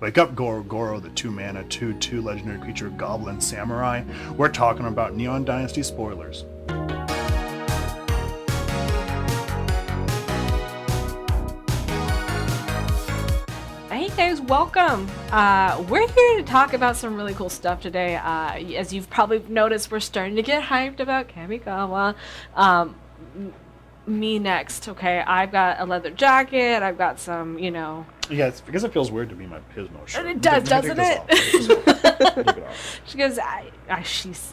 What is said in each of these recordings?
Wake up, Goro, the 2-mana, 2/2 legendary creature goblin samurai. We're talking about Neon Dynasty spoilers. Hey guys, welcome. We're here to talk about some really cool stuff today. As you've probably noticed, we're starting to get hyped about Kamigawa. Me next, okay? I've got a leather jacket. I've got some, Yeah, it's because it feels weird to be my Pismo shirt. It does, doesn't it? Take it off. She goes,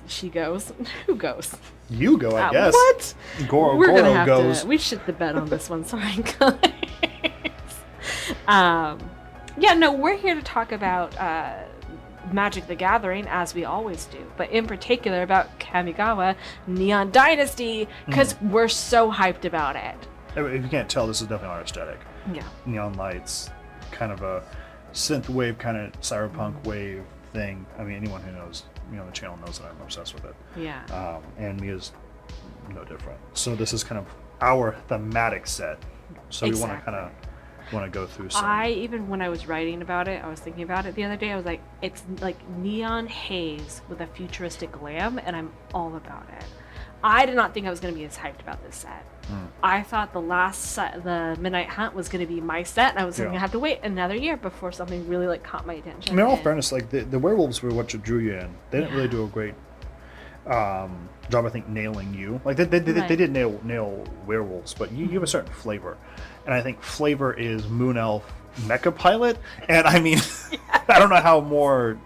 she goes. Who goes? You go, I guess. What? Goro gonna have goes. we shit the bed on this one, sorry guys. Yeah, no, we're here to talk about Magic the Gathering, as we always do, but in particular about Kamigawa Neon Dynasty, because we're so hyped about it. If you can't tell, this is definitely our aesthetic. Yeah. Neon lights, kind of a synth wave, kind of cyberpunk wave thing. I mean, anyone who knows me on the channel knows that I'm obsessed with it. Yeah. And Mia's no different. So this is kind of our thematic set. So we want to go through some. Even when I was writing about it, I was thinking about it the other day. I was like, it's like neon haze with a futuristic glam, and I'm all about it. I did not think I was going to be as hyped about this set. I thought the last set, the Midnight Hunt, was going to be my set, and I was going to have to wait another year before something really like caught my attention. I mean, in all fairness, like the werewolves were what drew you in. They didn't really do a great job, I think, nailing you. Like they did nail werewolves, but you have a certain flavor, and I think flavor is Moon Elf Mecha Pilot, and I mean, I don't know how more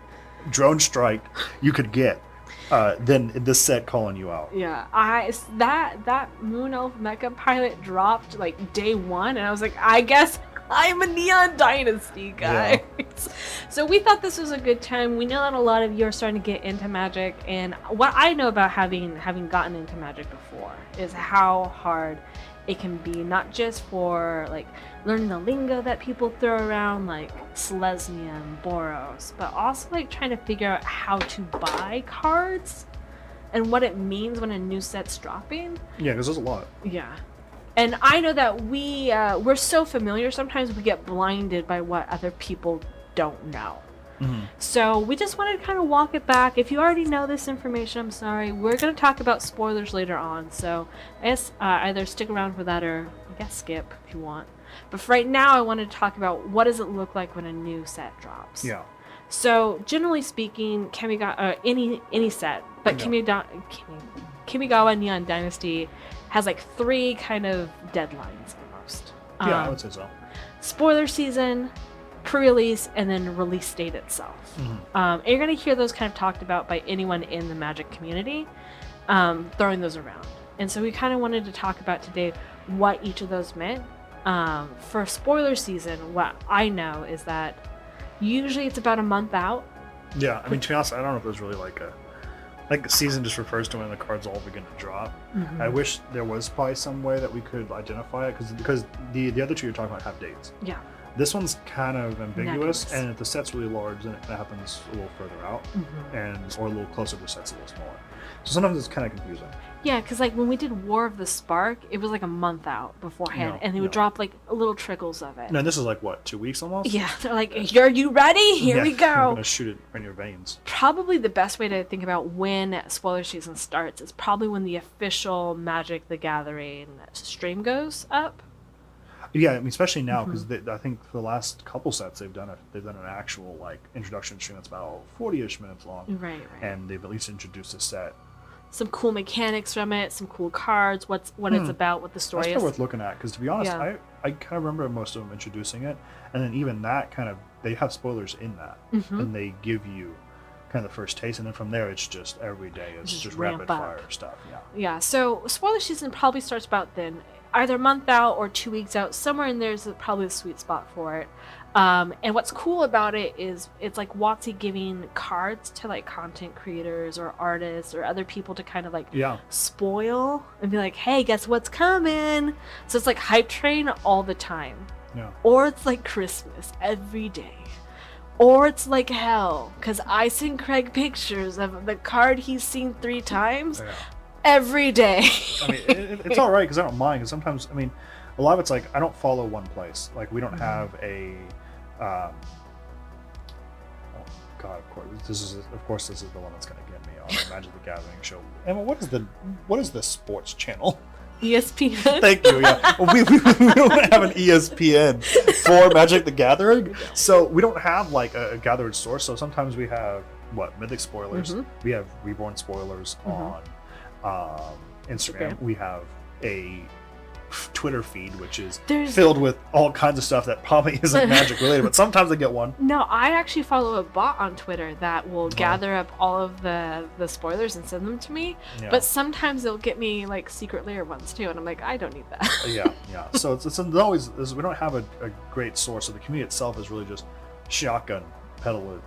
drone strike you could get than this set calling you out. Yeah, that Moon Elf Mecha Pilot dropped like day one, and I was like, I guess I'm a Neon Dynasty guy. Yeah. So we thought this was a good time. We know that a lot of you are starting to get into Magic, and what I know about having gotten into Magic before is how hard it can be, not just for like learning the lingo that people throw around like Selesnya and Boros, but also like trying to figure out how to buy cards and what it means when a new set's dropping. Yeah, because there's a lot. Yeah. And I know that we're so familiar, sometimes we get blinded by what other people don't know. So we just wanted to kind of walk it back. If you already know this information, I'm sorry. We're going to talk about spoilers later on. So I guess either stick around for that or I guess skip if you want. But for right now, I wanted to talk about what does it look like when a new set drops. Yeah. So generally speaking, Kamigawa, any set, but Kamigawa Neon Dynasty has like 3 kind of deadlines almost. Yeah, I would say so. Spoiler season, pre-release, and then release date itself. And you're going to hear those kind of talked about by anyone in the Magic community, throwing those around. And so we kind of wanted to talk about today what each of those meant. For spoiler season, what I know is that usually it's about a month out. Yeah, I mean, to be honest, I don't know if there's really like the season just refers to when the cards all begin to drop. I wish there was probably some way that we could identify it, because the other two you're talking about have dates. Yeah. This one's kind of ambiguous, and if the set's really large, then it happens a little further out, or a little closer to the set's a little smaller. So sometimes it's kind of confusing. Yeah, because like when we did War of the Spark, it was like a month out beforehand, and they would drop like little trickles of it. No, this is like what, 2 weeks almost? Yeah, they're like, "Are you ready? Here we go." I'm gonna shoot it in your veins. Probably the best way to think about when spoiler season starts is probably when the official Magic the Gathering stream goes up. Yeah, I mean, especially now, because I think for the last couple sets they've done an actual like introduction stream that's about 40-ish minutes long. Right. And they've at least introduced a set. Some cool mechanics from it, some cool cards, what it's about, what the story is. That's worth looking at, because to be honest, I kind of remember most of them introducing it, and then even that kind of, they have spoilers in that, and they give you kind of the first taste, and then from there it's just every day it's just rapid fire stuff. Yeah, so spoiler season probably starts about then, either a month out or 2 weeks out. Somewhere in there is probably the sweet spot for it. And what's cool about it is it's like WotC giving cards to like content creators or artists or other people to kind of like spoil and be like, hey, guess what's coming? So it's like hype train all the time. Yeah. Or it's like Christmas every day. Or it's like hell, because I send Craig pictures of the card he's seen 3 times every day. I mean, it's all right, because I don't mind, because sometimes, I mean, a lot of it's like, I don't follow one place. Like, we don't have a God, of course this is the one that's going to get me on the Magic the Gathering show. Emma, what is the sports channel? ESPN. Thank you. Yeah, we don't have an ESPN for Magic the Gathering, so we don't have like a gathered source. So sometimes we have Mythic spoilers. We have Reborn spoilers on Instagram. We have a Twitter feed which is filled with all kinds of stuff that probably isn't Magic related, but sometimes I get one. No, I actually follow a bot on Twitter that will gather up all of the spoilers and send them to me. Yeah. But sometimes they'll get me like secret layer ones too, and I'm like, I don't need that. Yeah. So it's always we don't have a great source. So the community itself is really just shotgun pedal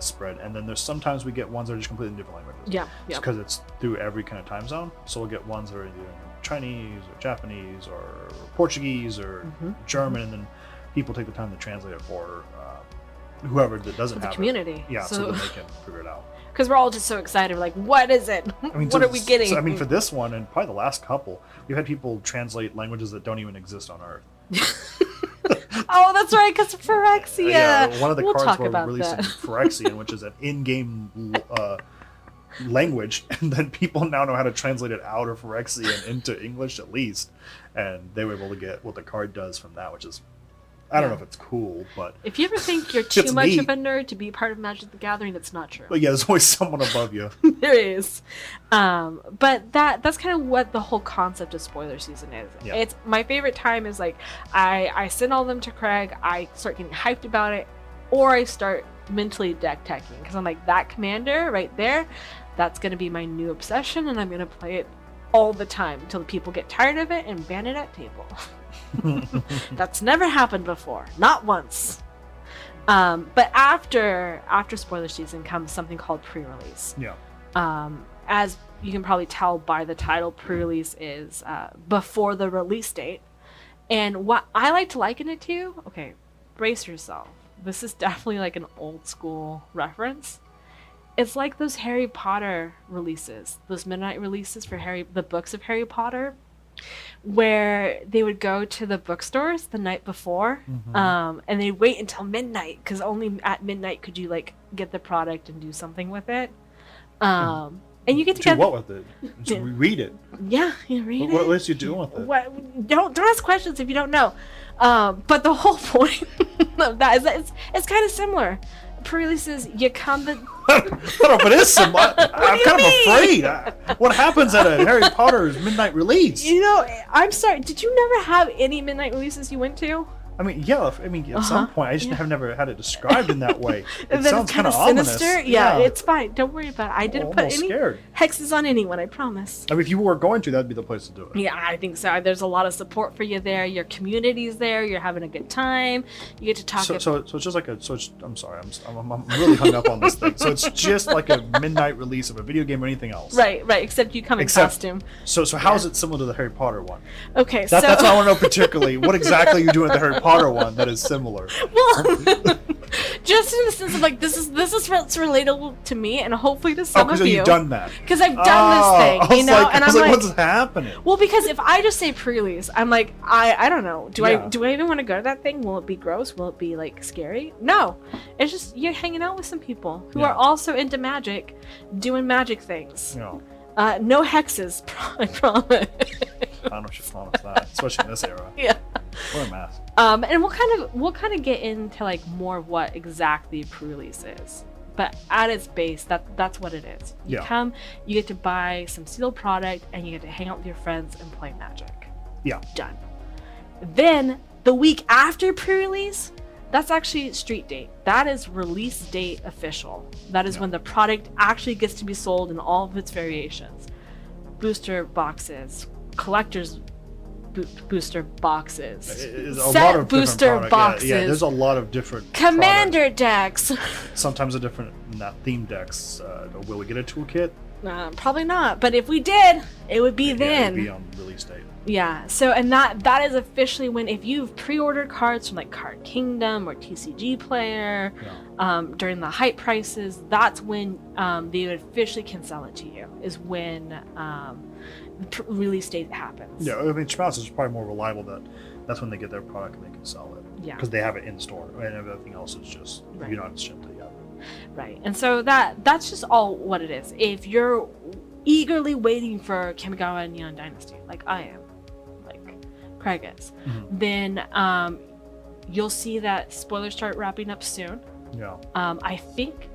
spread, and then there's sometimes we get ones that are just completely in different languages. Yeah. Because it's through every kind of time zone. So we'll get ones that are either Chinese or Japanese or Portuguese or German, and then people take the time to translate it for whoever that doesn't have community. It. Yeah, so that they can figure it out. Because we're all just so excited. We're like, what is it? What are we getting? So, for this one and probably the last couple, we've had people translate languages that don't even exist on Earth. Oh, that's right, because Phyrexian. Yeah, one of the cards we're releasing Phyrexian, which is an in-game language, and then people now know how to translate it out of Phyrexian into English at least, and they were able to get what the card does from that, which is, I don't know if it's cool, but if you ever think you're too much of a nerd to be part of Magic the Gathering, that's not true. But yeah, there's always someone above you. There is, but that's kind of what the whole concept of spoiler season is. Yeah. It's my favorite time is like I send all of them to Craig, I start getting hyped about it, or I start mentally deck teching because I'm like, that commander right there, that's going to be my new obsession, and I'm going to play it all the time until the people get tired of it and ban it at table. That's never happened before, not once. But after spoiler season comes something called pre-release. Yeah. As you can probably tell by the title, pre-release is before the release date. And what I like to liken it to, okay, brace yourself. This is definitely like an old school reference. It's like those Harry Potter releases, those midnight releases for the books of Harry Potter, where they would go to the bookstores the night before, and they'd wait until midnight because only at midnight could you like get the product and do something with it. And you get to do what with it? Just read it. Yeah, you read it. What else you doing with it? Don't ask questions if you don't know. But the whole point of that is that it's kind of similar. Pre-releases, you come to... I don't know if it is similar. I'm kind of afraid. What happens at a Harry Potter's midnight release? You know, I'm sorry. Did you never have any midnight releases you went to? At some point, I just have never had it described in that way. It sounds kind of sinister. Ominous. Yeah, it's fine. Don't worry about it. I didn't put any hexes on anyone, I promise. If you were going to, that'd be the place to do it. Yeah, I think so. There's a lot of support for you there. Your community's there. You're having a good time. You get to talk. So it's just like I'm sorry. I'm really hung up on this thing. So it's just like a midnight release of a video game or anything else. Right. Except you come in costume. So how is it similar to the Harry Potter one? Okay, that's what I want to know particularly. What exactly are you doing with the Harry Potter one that is similar? Well, just in the sense of like this is what's relatable to me and hopefully to some of you. You've done that because I've done this thing, you know, and I'm like, what's happening? Well, because if I just say pre-release, I'm like, I don't know. Do I even want to go to that thing? Will it be gross? Will it be like scary? No, it's just you're hanging out with some people who are also into magic, doing magic things. Yeah. No hexes, I promise. I don't know if you promise that, especially in this era. Yeah. Wear a mask. And we'll kind of get into like more of what exactly pre-release is, but at its base, that's what it is. You come, you get to buy some sealed product, and you get to hang out with your friends and play Magic. Yeah. Done. Then the week after pre-release, that's actually street date. That is release date official. That is when the product actually gets to be sold in all of its variations. Booster boxes, collectors booster boxes, set booster boxes. Yeah, there's a lot of different commander decks. Sometimes a different theme decks. Will we get a toolkit? Probably not. But if we did, it would be then. It would be on release date. Yeah. So and that is officially when if you've pre-ordered cards from like Card Kingdom or TCG Player during the hype prices, that's when they officially can sell it to you. Is when release date happens. Yeah, Schmaus is probably more reliable that's when they get their product and they can sell it. Yeah. Because they have it in store, and everything else is just you're not shipped yet. Right. And so that's just all what it is. If you're eagerly waiting for Kamigawa and Neon Dynasty, like I am, like Craig is, then you'll see that spoilers start wrapping up soon. Yeah. I think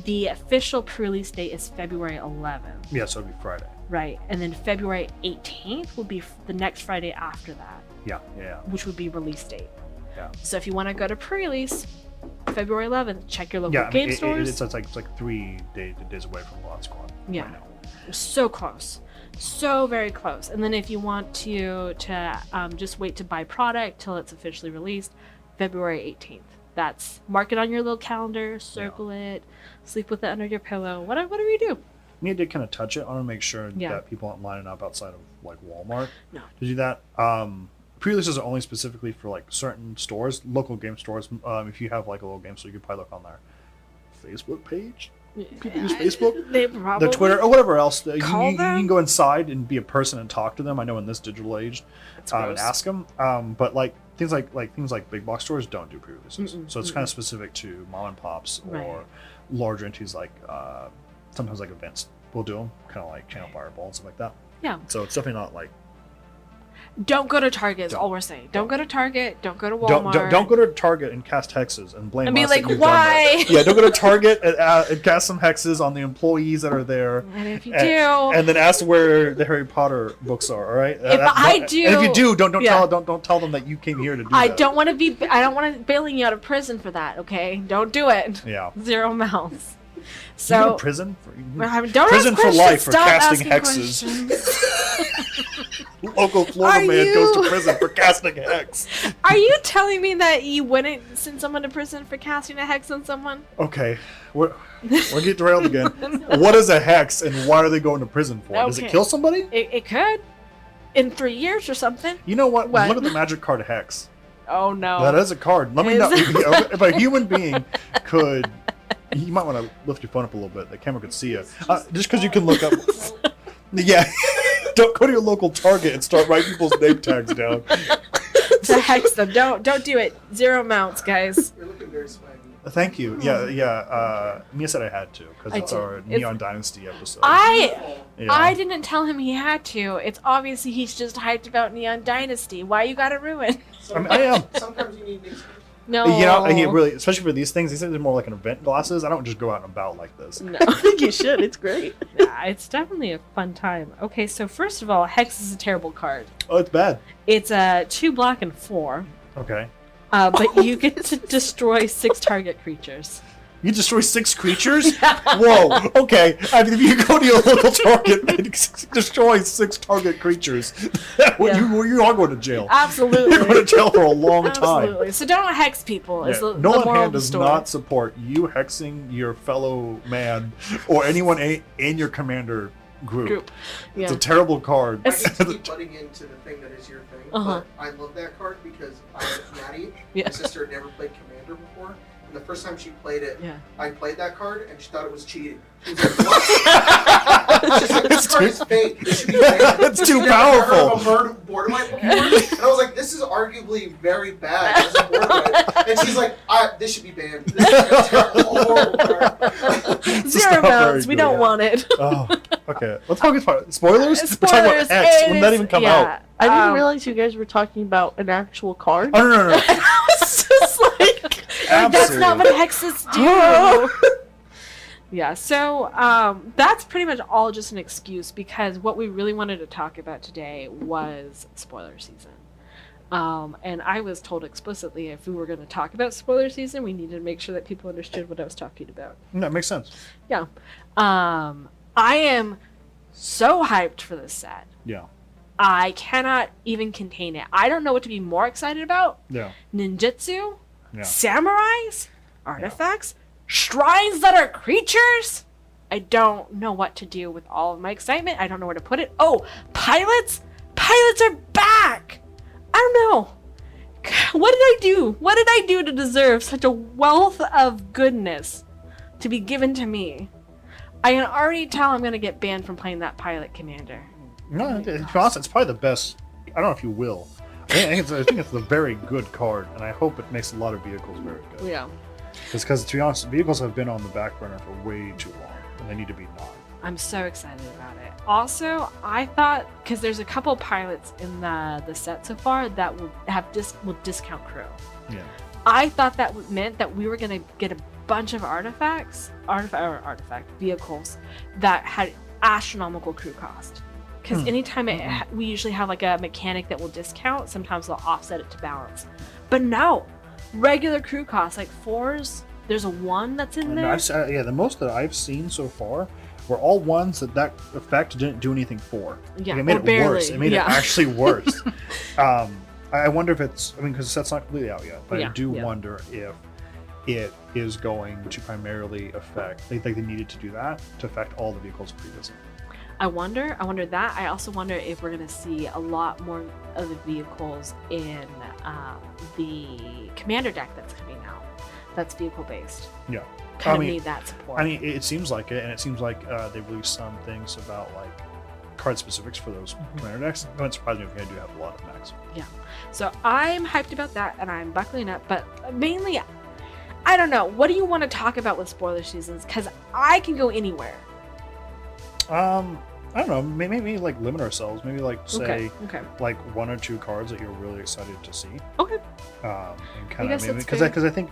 the official pre-release date is February 11th. Yeah, so it'll be Friday. Right. And then February 18th will be the next Friday after that. Yeah. Which would be release date. Yeah. So if you want to go to pre-release, February 11th, check your local game stores. It's like 3 days away from Launch Squad. Yeah. Right now. So close. So very close. And then if you want to just wait to buy product till it's officially released, February 18th. That's mark it on your little calendar, circle it, sleep with it under your pillow, whatever you do. We need to kind of touch it. I want to make sure that people aren't lining up outside of like Walmart No. to do that. Pre-releases are only specifically for like certain stores, local game stores. If you have like a little game store, you could probably look on their Facebook page. People use Facebook, They probably their Twitter, or whatever else. You them? can go inside and be a person and talk to them. I know in this digital age, and ask them. But like things like big box stores don't do pre-releases, so it's kind of specific to mom and pops or larger entities like sometimes like events will do them, kind of like Channel Fireball and stuff like that. Yeah. So it's definitely not like. Don't go to Target is all we're saying. Don't go to Target. Don't go to Walmart. Don't go to Target and cast hexes and blame and be us like, that you've why? done that. Yeah, don't go to Target and cast some hexes on the employees that are there. And if you do, and then ask where the Harry Potter books are. All right. If I do, and if you do, don't tell them that you came here to do that. I don't want to bailing you out of prison for that. Okay, don't do it. Yeah. 0 mouths. So you go to prison prison for life for casting hexes. Local Florida man goes to prison for casting a hex. Are you telling me that you wouldn't send someone to prison for casting a hex on someone? Okay, we're getting derailed again. What is a hex and why are they going to prison for? Does it kill somebody? It could. In 3 years or something. You know what? Look at the magic card hex. Oh no. That is a card. Let me know if a human being could. You might want to lift your phone up a little bit. The camera could see you. Just because you can look up. Yeah. Don't go to your local Target and start writing people's name tags down. To hex them. Don't do it. 0 mounts, guys. You're looking very swaggy. Thank you. Yeah. Mia said I had to because it's our Neon Dynasty episode. I didn't tell him he had to. It's obviously he's just hyped about Neon Dynasty. Why you gotta ruin? I am. Sometimes you need these. No. You know, he really, especially for these things are more like an event glasses. I don't just go out and about like this. No. I think you should. It's great. Yeah, it's definitely a fun time. Okay, so first of all, Hex is a terrible card. Oh, it's bad. It's 2 black and 4. Okay. But you get to destroy 6 target creatures. You destroy 6 creatures? Whoa. Okay. I mean, if you go to your local Target and destroy 6 target creatures, you are going to jail. Absolutely. You're going to jail for a long time. Absolutely. So don't hex people. Is the Nolan moral Hand of the does story. not support you hexing your fellow man or anyone in your commander group. Yeah. It's a terrible card. I hate to keep butting into the thing that is your thing, but I love that card because Maddie, my sister, had never played Commander before. And the first time she played it, I played that card and she thought it was cheating. She was like, what? She's like, this card is fake. It should be banned. It's too She's never powerful. heard of a board wipe before. And I was like, this is arguably very bad as a board wipe. And she's like, this should be banned. This is a terrible, horrible card. 0 mounts. We don't want it. Oh, okay. Let's focus on spoilers. We're talking Spoilers. about X. When that even come out? I didn't realize you guys were talking about an actual card. Oh no. It's just like that's not what hexes do. Yeah, so that's pretty much all just an excuse because what we really wanted to talk about today was spoiler season. And I was told explicitly if we were going to talk about spoiler season, we needed to make sure that people understood what I was talking about. That makes sense. Yeah. I am so hyped for this set. Yeah. I cannot even contain it. I don't know what to be more excited about. Yeah. Ninjutsu? Yeah. Samurais? Artifacts? Shrines that are creatures? I don't know what to do with all of my excitement. I don't know where to put it. Oh, pilots? Pilots are back! I don't know. What did I do? What did I do to deserve such a wealth of goodness to be given to me? I can already tell I'm going to get banned from playing that pilot commander. No, to be honest, it's probably the best. I don't know if you will. I think it's a very good card, and I hope it makes a lot of vehicles very good. Yeah. Because to be honest, vehicles have been on the back burner for way too long, and they need to be not. I'm so excited about it. Also, I thought, because there's a couple pilots in the set so far that will discount crew. Yeah. I thought that meant that we were gonna get a bunch of vehicles that had astronomical crew cost. Because anytime we usually have like a mechanic that will discount, sometimes they'll offset it to balance. But no, regular crew costs, like 4s. There's a 1 that's in there. The most that I've seen so far were all ones that effect didn't do anything for. Yeah, like, it made it barely. worse. It made it actually worse. I wonder if it's, because the set's not completely out yet, but I do wonder if it is going to primarily affect, they needed to do that to affect all the vehicles previously. I wonder that. I also wonder if we're going to see a lot more of the vehicles in the commander deck that's coming out. That's vehicle based. Yeah. Need that support. It seems like it, and it seems like they released some things about like card specifics for those commander decks. It wouldn't surprise me if they do have a lot of mechs. Yeah. So I'm hyped about that, and I'm buckling up. But mainly, I don't know. What do you want to talk about with spoiler seasons? Because I can go anywhere. I don't know. Maybe like limit ourselves. Maybe like say okay. like 1 or 2 cards that you're really excited to see. Okay. And kind of maybe because I think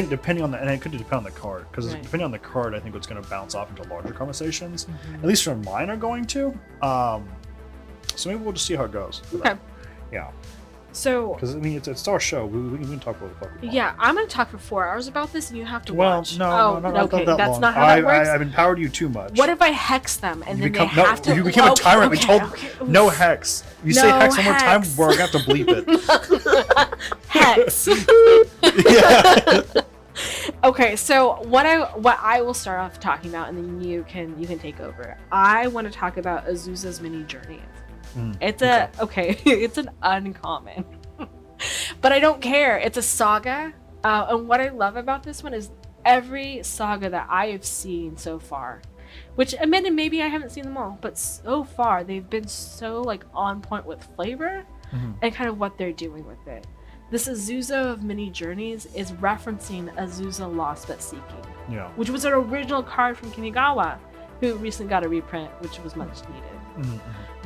depending on and it could depend on the card, because depending on the card, I think it's going to bounce off into larger conversations. At least for mine are going to. So maybe we'll just see how it goes. Okay. Yeah. So, because it's our show, we can talk about the fuck. Yeah, I'm gonna talk for 4 hours about this, and you have to well, watch. No, okay, not that that's long. not how that works. I've empowered you too much. What if I hex them and then they have to? You became a tyrant. We told no hex. You say hex one more time, we're gonna have to bleep it. Hex. Yeah. Okay, so what I will start off talking about, and then you can take over. I want to talk about Azusa's mini journeys. It's it's an uncommon, but I don't care. It's a saga, and what I love about this one is every saga that I have seen so far, which admitted maybe I haven't seen them all, but so far they've been so like on point with flavor and kind of what they're doing with it. This Azusa of Mini Journeys is referencing Azusa Lost but Seeking, which was an original card from Kamigawa, who recently got a reprint, which was much needed.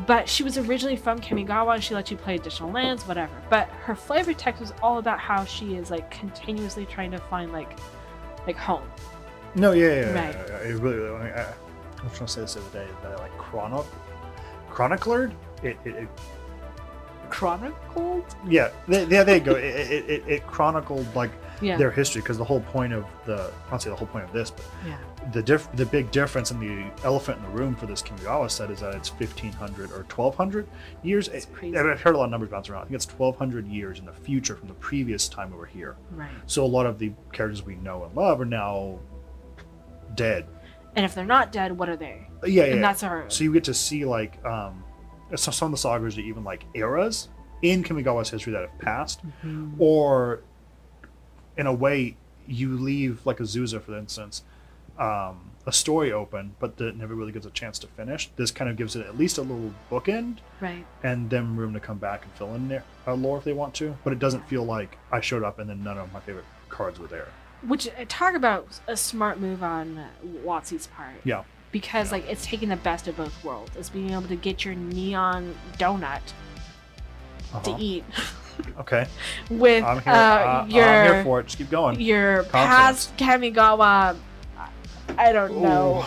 But she was originally from Kamigawa, and she let you play additional lands, whatever. But her flavor text was all about how she is like continuously trying to find like home. No, yeah. Right. It really. I was trying to say this the other day that I like chronicled. It chronicled. Yeah, there you go. It chronicled like their history, because the whole point of I'll say the whole point of this, but the big difference in the elephant in the room for this Kamigawa set is that it's 1,500 or 1,200 years. I've heard a lot of numbers bounce around. I think it's 1,200 years in the future from the previous time we were here. Right. So a lot of the characters we know and love are now dead. And if they're not dead, what are they? Yeah. And that's our. So you get to see like some of the sagas are even like eras in Kamigawa's history that have passed, or in a way you leave like Azusa, for instance, a story open, but that never really gets a chance to finish. This kind of gives it at least a little bookend, right? And then room to come back and fill in their lore if they want to. But it doesn't feel like I showed up and then none of my favorite cards were there. Which, talk about a smart move on WotC's part. Yeah. Because like it's taking the best of both worlds. It's being able to get your neon donut to eat. Okay. With I'm here for it. Just keep going. Your past Kamigawa, I don't know.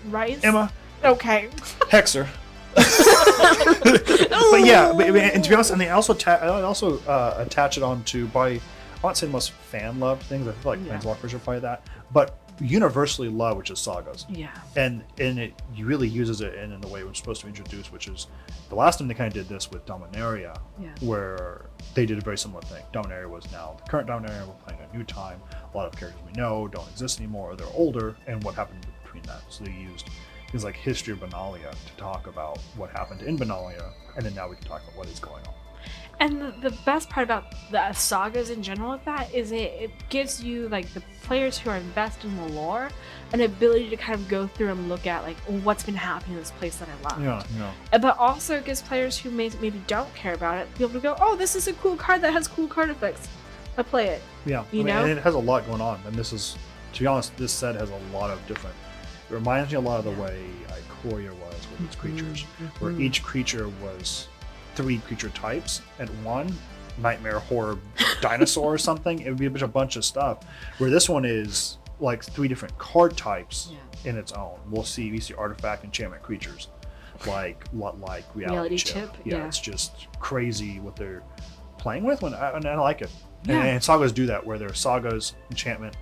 Rice? Emma. Okay. Hexer. But yeah, and to be honest, and they also attach it on to I won't say the most fan-loved things. I feel like Planeswalkers are probably that, but universally loved, which is sagas. Yeah. And it really uses it in the way it was supposed to introduce, which is the last time they kind of did this with Dominaria, where they did a very similar thing. Dominaria was now the current Dominaria. We're playing a new time. A lot of characters we know don't exist anymore, or they're older, and what happened between that. So they used things like History of Benalia to talk about what happened in Benalia, and then now we can talk about what is going on. And the best part about the sagas in general with that is it gives you, like, the players who are invested in the lore an ability to kind of go through and look at, like, what's been happening in this place that I love. Yeah. But also it gives players who maybe don't care about it be able to go, oh, this is a cool card that has cool card effects. I play it. Yeah, you know, and it has a lot going on. And this is, to be honest, this set has a lot of different. It reminds me a lot of the way Ikoria was with its creatures, where each creature was 3 creature types and one nightmare horror dinosaur or something. It would be a bunch of stuff. Where this one is like 3 different card types in its own. We see artifact, enchantment creatures, like reality chip. Yeah, it's just crazy what they're playing with. And I like it. Yeah. And sagas do that, where they're sagas, enchantment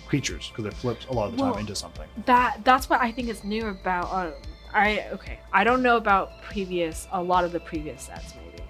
creatures, because it flips a lot of the time into something. That's what I think is new about. I don't know about a lot of the previous sets maybe,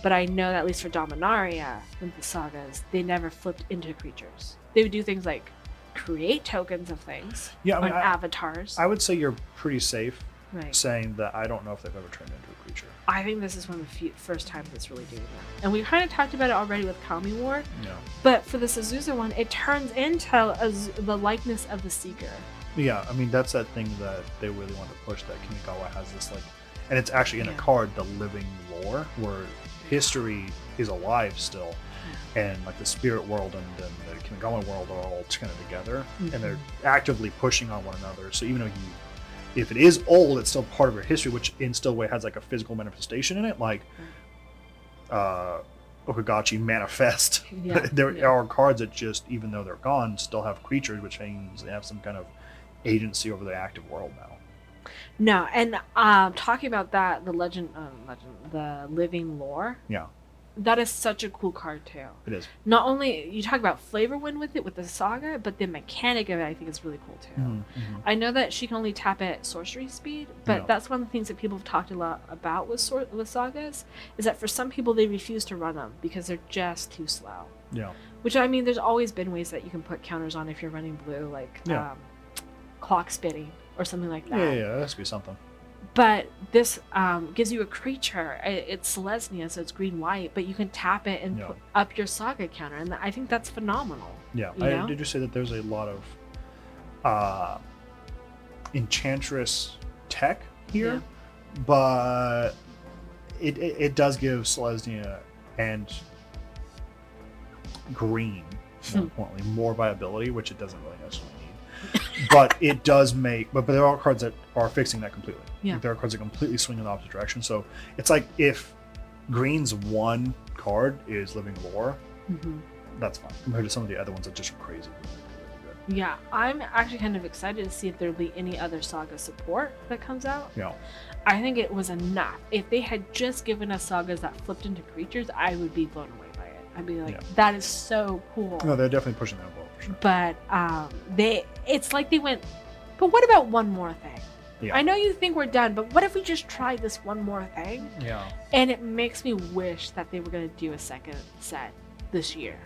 but I know that at least for Dominaria with the sagas, they never flipped into creatures. They would do things like create tokens of things, avatars. I would say you're pretty safe saying that I don't know if they've ever turned into a creature. I think this is one of the first times it's really doing that. And we kind of talked about it already with Kamigawa. Yeah. But for this Azusa one, it turns into the likeness of the Seeker. Yeah, I mean, that's that thing that they really want to push, that Kamigawa has this, like, and it's actually in a card, the living lore, where history is alive still. And like the spirit world and the Kamigawa world are all kind of together, and they're actively pushing on one another. So even though if it is old, it's still part of your history, which in still way has like a physical manifestation in it, like Okagachi Manifest. There are cards that just, even though they're gone, still have creatures, which means they have some kind of agency over the active world now. No, and talking about that, the the living lore. Yeah. That is such a cool card too. It is. Not only you talk about flavor win with it with the saga, but the mechanic of it I think is really cool too. I know that she can only tap at sorcery speed, but that's one of the things that people have talked a lot about with sagas, is that for some people they refuse to run them because they're just too slow. Yeah. Which, I mean, there's always been ways that you can put counters on if you're running blue, like clock spitting or something like that. Yeah, that has to be something. But this gives you a creature. It's Selesnya, so it's green-white, but you can tap it and put up your saga counter, and I think that's phenomenal. Yeah, did you say that there's a lot of Enchantress tech here? But it does give Selesnya and green, more importantly, more viability, which it doesn't really necessarily need. But it does make, but there are cards that are fixing that completely. Yeah. Like there are cards that completely swing in the opposite direction. So it's like if green's one card is living lore, that's fine compared to some of the other ones that just are crazy. Really good. Yeah, I'm actually kind of excited to see if there'll be any other saga support that comes out. Yeah. I think it was enough. If they had just given us sagas that flipped into creatures, I would be blown away by it. I'd be like, that is so cool. No, they're definitely pushing that envelope for sure. But it's like they went, but what about one more thing? Yeah. I know you think we're done, but what if we just tried this one more thing? Yeah. And it makes me wish that they were going to do a second set this year.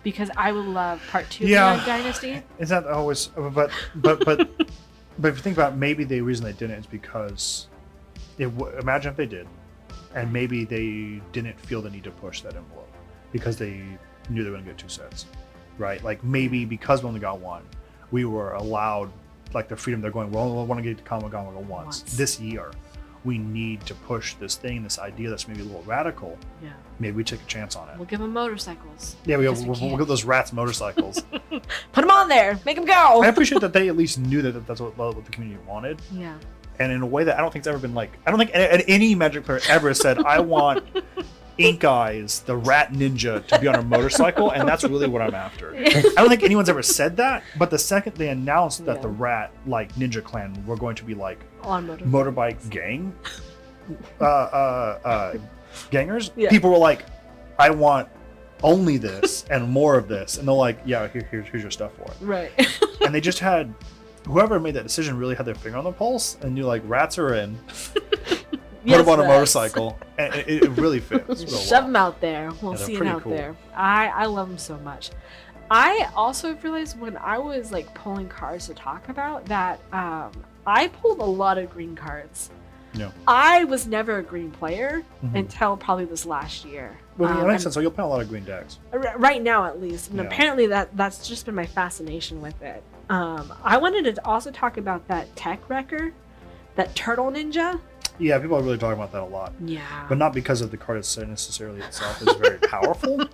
Because I would love part 2 of Neon Dynasty. It's not always, but if you think about it, maybe the reason they didn't is because imagine if they did, and maybe they didn't feel the need to push that envelope because they knew they were going to get 2 sets, right? Like maybe because we only got 1, we were allowed like the freedom. They're going, well, we want to get to Kamigawa once this year. We need to push this thing, this idea that's maybe a little radical. Yeah. Maybe we take a chance on it. We'll give them motorcycles. Yeah, we'll give those rats motorcycles. Put them on there. Make them go. I appreciate that they at least knew that that's what the community wanted. Yeah. And in a way that I don't think it's ever been like, I don't think any Magic player ever said, I want Ink Eyes, the rat ninja, to be on a motorcycle, and that's really what I'm after. I don't think anyone's ever said that, but the second they announced that the rat, like Ninja Clan, were going to be like on motorbike gang, gangers, people were like, I want only this and more of this. And they're like, yeah, here's your stuff for it. Right. And they just had, whoever made that decision really had their finger on the pulse and knew like rats are in. Put them on a motorcycle, and it really fits. Shove them out there. We'll see them out there. I love them so much. I also realized when I was like pulling cards to talk about that, I pulled a lot of green cards. Yeah. I was never a green player until probably this last year. Well, that makes sense. So you'll play a lot of green decks. Right now, at least. And apparently that's just been my fascination with it. I wanted to also talk about that tech wrecker, that turtle ninja. Yeah, people are really talking about that a lot. Yeah. But not because of the card necessarily itself is very powerful,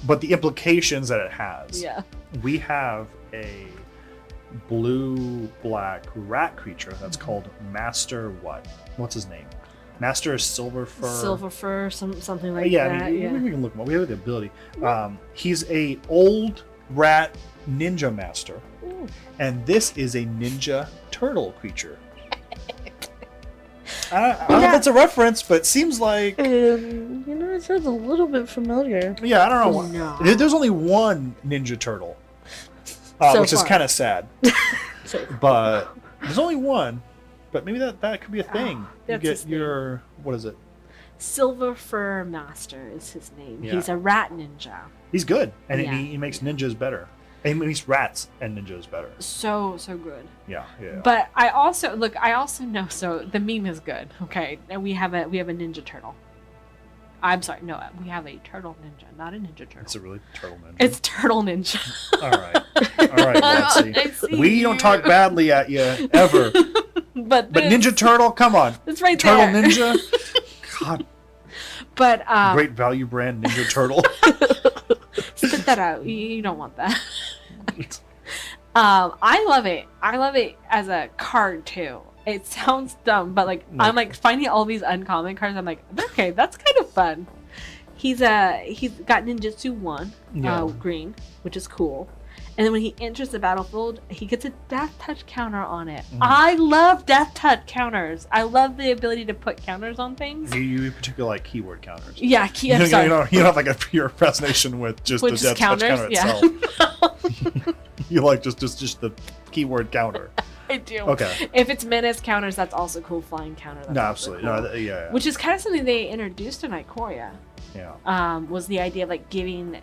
but the implications that it has. Yeah. We have a blue-black rat creature that's called Master what? What's his name? Master Silver Fur. Silver Fur, something like Yeah, that. I mean, we can look him up. We have the ability. He's a old rat ninja master, and this is a ninja turtle creature. I don't know if that's a reference, but it seems like... it sounds a little bit familiar. Yeah, I don't know. No. There's only one ninja turtle, which is kind of sad. But there's only one. But maybe that could be a thing. You get your... What is it? Silver Fur Master is his name. Yeah. He's a rat ninja. He's good, and he makes ninjas better. He makes rats and ninjas better. So good. Yeah. But I also know. So the meme is good. Okay, and we have a ninja turtle. I'm sorry, no, we have a turtle ninja, not a ninja turtle. It's a really turtle ninja. It's turtle ninja. All right, Betsy. We don't talk badly at you ever. But Ninja Turtle, come on. It's right Turtle there. Ninja. God. But great value brand Ninja Turtle. Spit that out. You don't want that. I love it. I love it as a card too. It sounds dumb, but I'm like finding all these uncommon cards. I'm like, okay, that's kind of fun. He's got ninjutsu 1, green, which is cool. And then when he enters the battlefield, he gets a death touch counter on it. I love death touch counters. I love the ability to put counters on things. You particularly like keyword counters. Yeah, you don't have like a pure fascination with just the death touch counter itself. You like just the keyword counter. I do. Okay. If it's menace counters, that's also cool. Flying counter. That's absolutely. Cool. Yeah. Which is kind of something they introduced in Ikoria. Yeah. Was the idea of like giving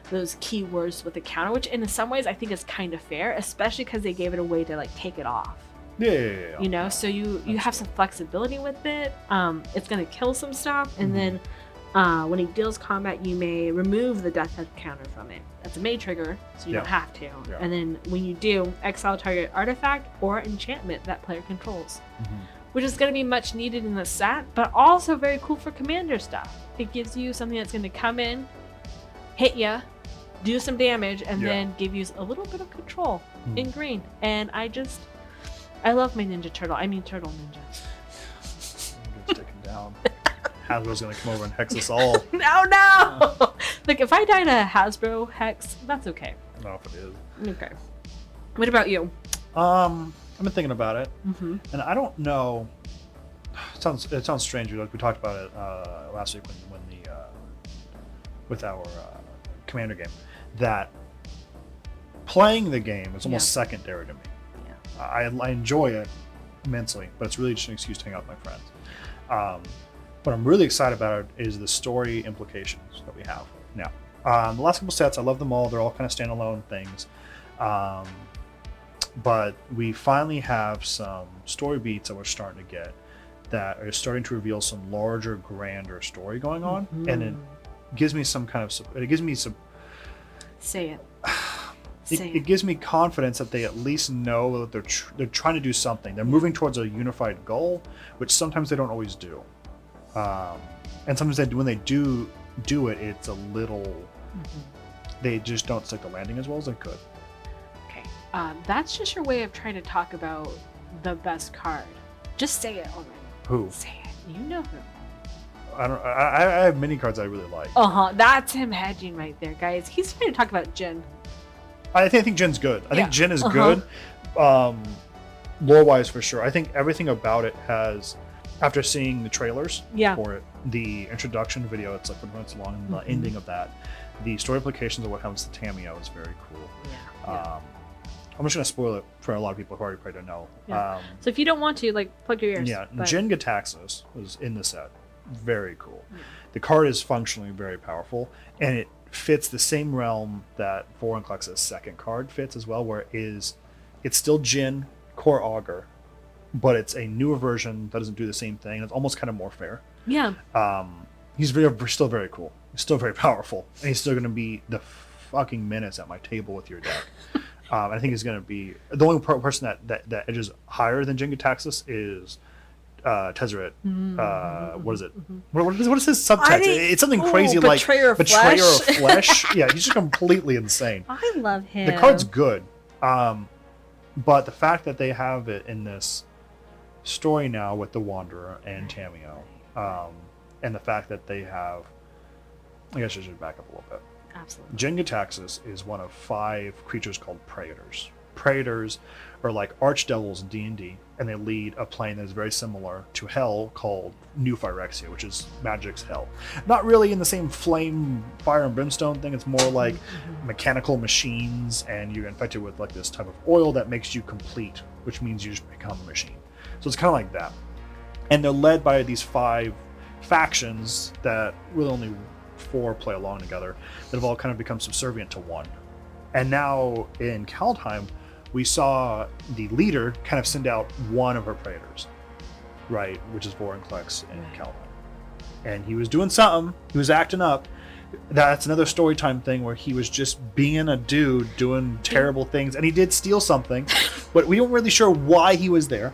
those keywords with a counter, which in some ways I think is kind of fair, especially because they gave it a way to like take it off. Yeah. You know, so you have some flexibility with it. It's gonna kill some stuff, and then when he deals combat, you may remove the death touch counter from it. That's a May trigger, so you don't have to. Yeah. And then when you do, exile target artifact or enchantment that player controls. Which is going to be much needed in the set, but also very cool for commander stuff. It gives you something that's going to come in, hit you, do some damage, and then give you a little bit of control in green. And I love my Ninja Turtle. I mean Turtle Ninja. Stick him down. Hasbro's going to come over and hex us all. No! Like, if I die to Hasbro hex, that's okay. No, if it is. Okay. What about you? I've been thinking about it, and I don't know. It sounds strange. Like we talked about it last week when with our commander game, that playing the game is almost secondary to me. Yeah. I enjoy it immensely, but it's really just an excuse to hang out with my friends. What I'm really excited about is the story implications that we have now. The last couple sets, I love them all. They're all kind of standalone things. But we finally have some story beats that we're starting to get that are starting to reveal some larger, grander story going on, and it gives me some kind of. It gives me some. Say it. It gives me confidence that they at least know that they're trying to do something. They're moving towards a unified goal, which sometimes they don't always do, and sometimes when they do it, it's a little. They just don't stick the landing as well as they could. That's just your way of trying to talk about the best card. Just say it already. Who? Say it. You know who. I have mini cards I really like. That's him hedging right there, guys. He's trying to talk about Jin. I think Jin's good. I think Jin is good. Lore-wise, for sure. I think everything about it has, after seeing the trailers for it, the introduction video, it's like when it's long, and the ending of that, the story implications of what happens to Tamio is very cool. I'm just going to spoil it for a lot of people who already probably don't know. So if you don't want to, plug your ears. Yeah, Jin Gataxis was in the set. Very cool. The card is functionally very powerful, and it fits the same realm that Vorinclex's second card fits as well, where it's still Jin, Core Augur, but it's a newer version that doesn't do the same thing. It's almost kind of more fair. Yeah. He's still very cool. He's still very powerful, and he's still going to be the fucking menace at my table with your deck. I think he's going to be the only person that edges higher than Jin Gataxis is Tezzeret. What is it? What is his subtext? It's something crazy like Betrayer of Flesh. Yeah, he's just completely insane. I love him. The card's good, but the fact that they have it in this story now with the Wanderer and Tamiyo, and the fact that they have, I guess I should back up a little bit. Absolutely. Jin Gitaxias is one of 5 creatures called Praetors. Praetors are like archdevils in D&D, and they lead a plane that is very similar to Hell called New Phyrexia, which is magic's hell. Not really in the same flame, fire, and brimstone thing. It's more like mechanical machines, and you're infected with like this type of oil that makes you complete, which means you just become a machine. So it's kind of like that. And they're led by these 5 factions that really only 4 play along together, that have all kind of become subservient to one. And now in Kaldheim, we saw the leader kind of send out one of her Praetors, right, which is Vorinclex in Kaldheim. And he was doing something, he was acting up. That's another story time thing where he was just being a dude doing terrible things, and he did steal something, but we weren't really sure why he was there.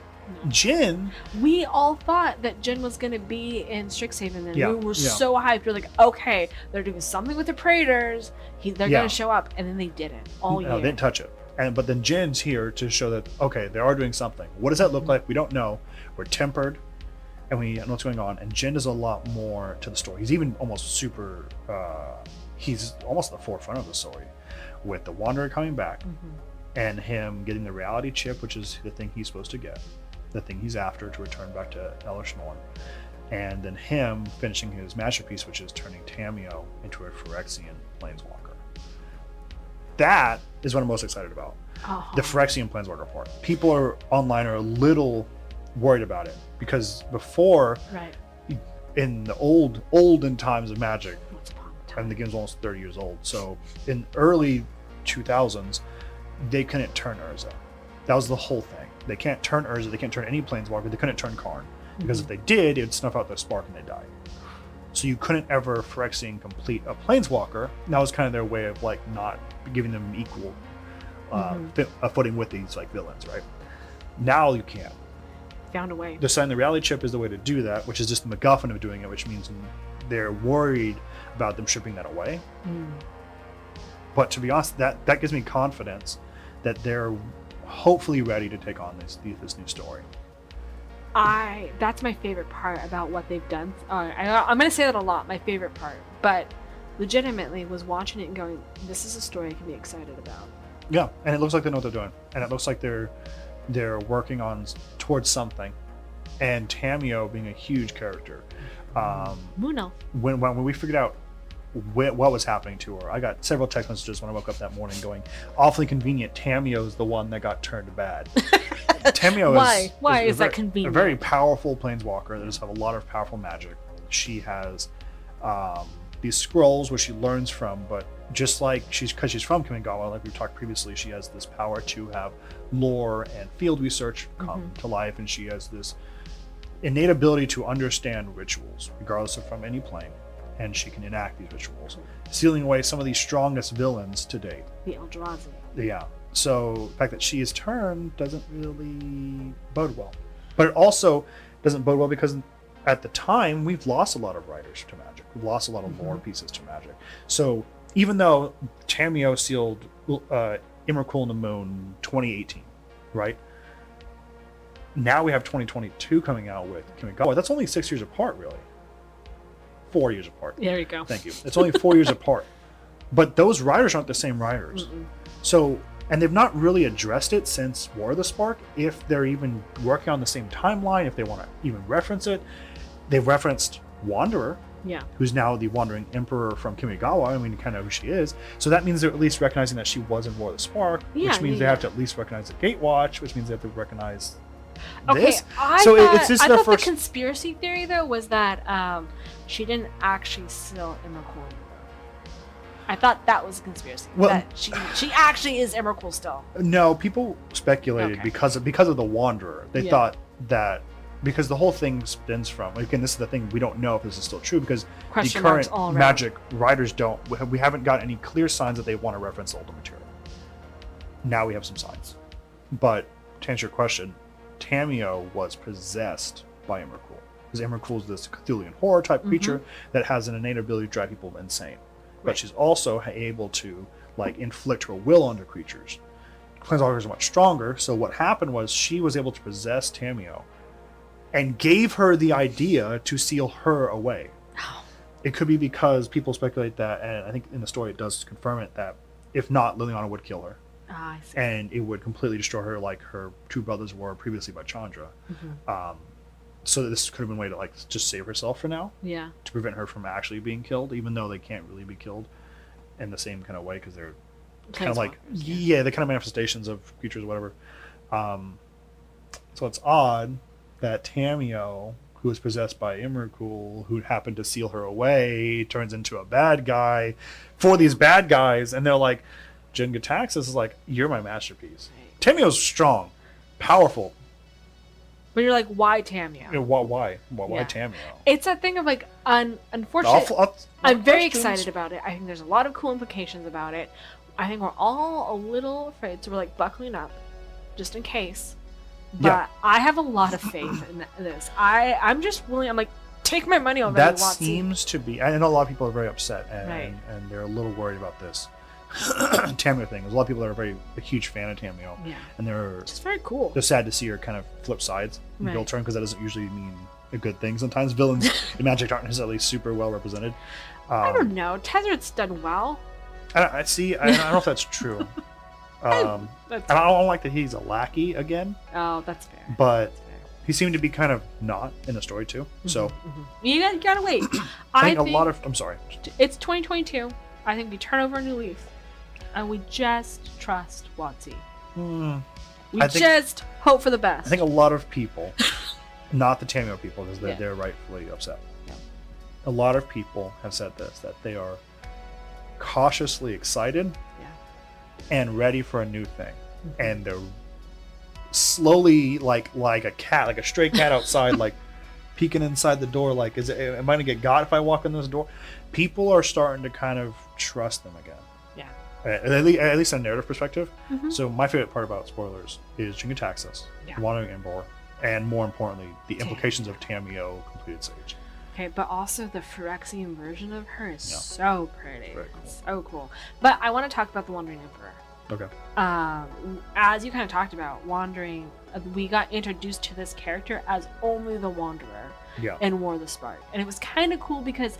Jin, we all thought that Jin was going to be in Strixhaven, and we were so hyped. We're like, okay, they're doing something with the Praetors. They're going to show up, and then they didn't all year. They didn't touch it. But then Jin's here to show that, okay, they are doing something. What does that look like? We don't know. We're tempered, and we know what's going on. And Jin does a lot more to the story. He's even almost super, he's almost at the forefront of the story, with the Wanderer coming back, and him getting the reality chip, which is the thing he's supposed to get, the thing he's after to return back to Elish Norn, and then him finishing his masterpiece, which is turning Tamiyo into a Phyrexian planeswalker. That is what I'm most excited about. The Phyrexian planeswalker part. People online are a little worried about it, because before, in the olden times of Magic, and the game's almost 30 years old, so in early 2000s, they couldn't turn Urza. That was the whole thing. They can't turn Urza, they can't turn any planeswalker, they couldn't turn Karn. Because if they did, it would snuff out their spark and they died. So you couldn't ever Phyrexian complete a planeswalker. And that was kind of their way of like not giving them equal a footing with these like villains, right? Now you can. Found a way. Deciding the reality chip is the way to do that, which is just the MacGuffin of doing it, which means they're worried about them stripping that away. But to be honest, that gives me confidence that they're hopefully ready to take on this new story. That's my favorite part about what they've done. I'm going to say that a lot, my favorite part, but legitimately was watching it and going, this is a story I can be excited about. Yeah, and it looks like they know what they're doing, and it looks like they're working on towards something. And Tamiyo being a huge character. Moon Elf. When we figured out what was happening to her, I got several text messages when I woke up that morning going, awfully convenient, Tamiyo's the one that got turned bad. Tamiyo Why is that convenient? A very powerful planeswalker that does have a lot of powerful magic. She has these scrolls which she learns from, but just like because she's from Kamigawa, like we've talked previously, she has this power to have lore and field research come to life, and she has this innate ability to understand rituals, regardless of from any plane, and she can enact these rituals, sealing away some of the strongest villains to date. The Eldrazi. Yeah. So the fact that she is turned doesn't really bode well. But it also doesn't bode well because at the time, we've lost a lot of writers to Magic. We've lost a lot of lore pieces to Magic. So even though Tamiyo sealed Emrakul in the Moon 2018, right? Now we have 2022 coming out with Kamigawa. That's only 6 years apart, really. 4 years apart. There you go. Thank you. It's only 4 years apart. But those writers aren't the same writers. So, and they've not really addressed it since War of the Spark, if they're even working on the same timeline, if they want to even reference it. They've referenced Wanderer, who's now the Wandering Emperor from Kamigawa. I mean, kind of who she is. So that means they're at least recognizing that she was in War of the Spark, which means they have to at least recognize the Gatewatch, which means they have to recognize this. I thought the conspiracy theory, though, was that she didn't actually seal Emrakul. I thought that was a conspiracy. Well, that she actually is Emrakul still. No, people speculated because of the Wanderer. They thought that because the whole thing stems from, again, this is the thing, we don't know if this is still true because the current Magic writers we haven't got any clear signs that they want to reference the older material. Now we have some signs. But to answer your question, Tamiyo was possessed by Emrakul. Because Emrakul is this Cthulhian horror type creature that has an innate ability to drive people insane. But she's also able to like inflict her will onto creatures. Planeswalkers are much stronger, so what happened was she was able to possess Tamiyo and gave her the idea to seal her away. It could be because people speculate that, and I think in the story it does confirm it, that if not, Liliana would kill her. I see. And it would completely destroy her like her two brothers were previously by Chandra. So this could have been a way to like just save herself for now. Yeah. To prevent her from actually being killed, even though they can't really be killed in the same kind of way because they're kind of like the kind of manifestations of creatures or whatever. So it's odd that Tamiyo, who was possessed by Emrakul, who happened to seal her away, turns into a bad guy for these bad guys, and they're like, Jin-Gitaxias is like, you're my masterpiece. Right. Tamiyo's strong, powerful. But you're like, why Tamiyo? Why Tamiyo? It's that thing of like, unfortunately, I'm very excited about it. I think there's a lot of cool implications about it. I think we're all a little afraid, so we're like buckling up, just in case. But I have a lot of faith in this. I'm just willing. I'm like, take my money already. That seems to be. I know a lot of people are very upset and they're a little worried about this Tamiyo thing. There's a lot of people that are a huge fan of Tamiyo, and they're just very cool. They're sad to see her kind of flip sides in Guild turn because that doesn't usually mean a good thing. Sometimes villains in Magic aren't necessarily super well represented. I don't know. Tezzeret's done well. I don't know if that's true. I don't like that he's a lackey again. Oh, that's fair. But he seemed to be kind of not in the story too. So you gotta wait. I think a lot of. I'm sorry. It's 2022. I think we turn over a new leaf, and we just trust WotC. We just hope for the best. I think a lot of people, not the Tamiyo people, because they're rightfully upset. Yeah. A lot of people have said this, that they are cautiously excited and ready for a new thing, and they're slowly like a cat, like a stray cat outside, like peeking inside the door, like am I gonna get got if I walk in this door? People are starting to kind of trust them again, at least in a narrative perspective. So my favorite part about spoilers is Jin-Gitaxias, Wandering Embor, and more importantly the implications of Tamiyo completed Sage. Okay, but also the Phyrexian version of her is so pretty. Very cool. So cool. But I want to talk about the Wandering Emperor. Okay. As you kind of talked about, Wandering, we got introduced to this character as only the Wanderer in War of the Spark. And it was kind of cool because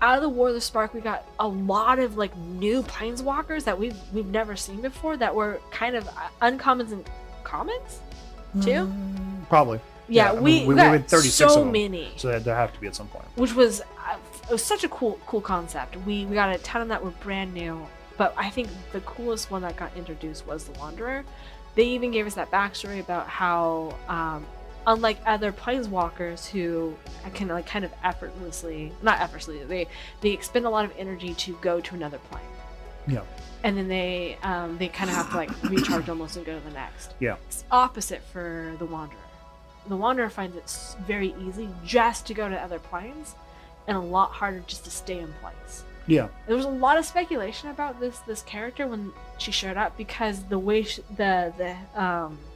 out of the War of the Spark, we got a lot of like new planeswalkers that we've never seen before that were kind of uncommons and commons too. Probably. Yeah, we got 36 so of them, many. So there have to be at some point. Which was it was such a cool concept. We got a ton of that were brand new, but I think the coolest one that got introduced was the Wanderer. They even gave us that backstory about how, unlike other planeswalkers who can like kind of not effortlessly, they expend a lot of energy to go to another plane. Yeah. And then they kind of have to like recharge almost and go to the next. Yeah. It's opposite for the Wanderer. The Wanderer finds it very easy just to go to other planes, and a lot harder just to stay in place. Yeah. There was a lot of speculation about this character when she showed up because the way the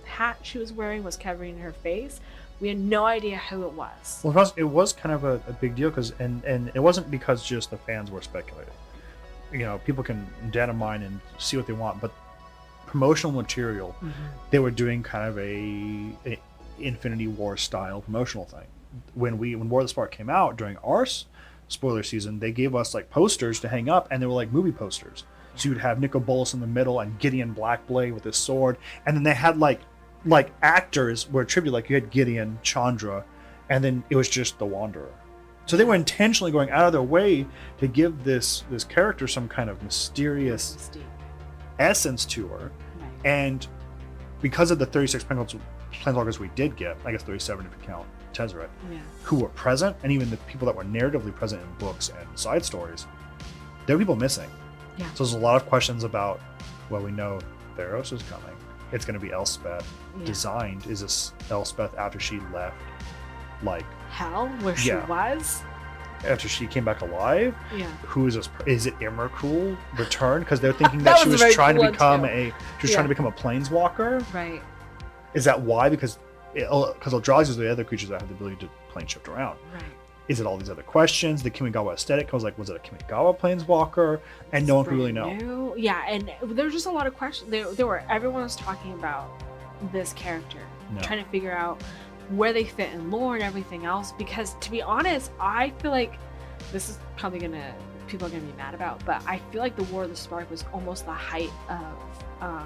hat she was wearing was covering her face. We had no idea who it was. Well, it was kind of a big deal because and it wasn't because just the fans were speculating. You know, people can data mine and see what they want, but promotional material, they were doing kind of a Infinity War style promotional thing. When War of the Spark came out during our spoiler season, they gave us like posters to hang up, and they were like movie posters. So you'd have Nicol Bolas in the middle and Gideon Blackblade with his sword, and then they had like actors were tribute, like you had Gideon, Chandra, and then it was just the Wanderer. So they were intentionally going out of their way to give this character some kind of mysterious essence to her, and because of the 36 planeswalkers we did get, I guess 37 if you count Tezzeret, who were present, and even the people that were narratively present in books and side stories, there were people missing. Yeah. So there's a lot of questions about, well, we know Theros is coming. It's going to be Elspeth. Designed, is this Elspeth after she left, like hell, where she was? After she came back alive? Yeah. Who is this? Is it Emrakul returned? Because they're thinking that she was trying to become trying to become a planeswalker. Right. Is that why? Because because Eldrazi is the other creatures that have the ability to plane shift around. Right. Is it all these other questions? The Kamigawa aesthetic. I was like, was it a Kamigawa planeswalker? And no one could really know. New. Yeah, and there's just a lot of questions. There were everyone was talking about this character, trying to figure out where they fit in lore and everything else. Because to be honest, I feel like this is probably people are gonna be mad about, but I feel like the War of the Spark was almost the height of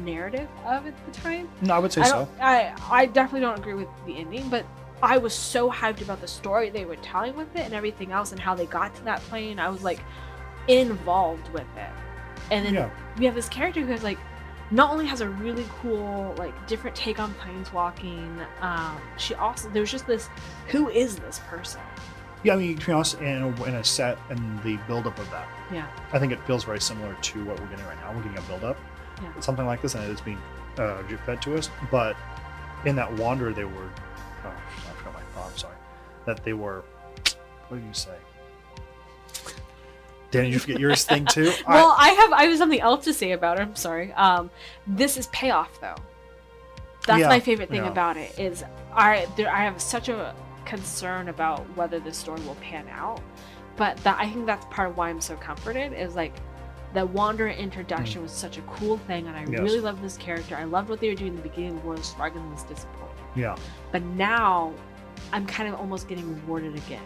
narrative of at the time. No, I would say so. I definitely don't agree with the ending, but I was so hyped about the story they were telling with it and everything else and how they got to that plane. I was like involved with it. And then we have this character who has like not only has a really cool like different take on planeswalking, she also there's just this who is this person? Yeah, I mean, to be honest, in a set and the build-up of that. Yeah. I think it feels very similar to what we're getting right now. We're getting a build-up. Yeah. Something something like this, and it's being fed to us. But in that Wanderer, they were. Oh, I forgot my thought. I'm sorry. That they were. What did you say? Danny, did you forget yours thing too? Well, I have something else to say about it. I'm sorry. This is payoff though. That's my favorite thing about it. Is I have such a concern about whether this story will pan out, but I think that's part of why I'm so comforted. Is like. The Wanderer introduction was such a cool thing, and I really loved this character. I loved what they were doing in the beginning of War of the Spark, and was disappointed. Yeah. But now, I'm kind of almost getting rewarded again,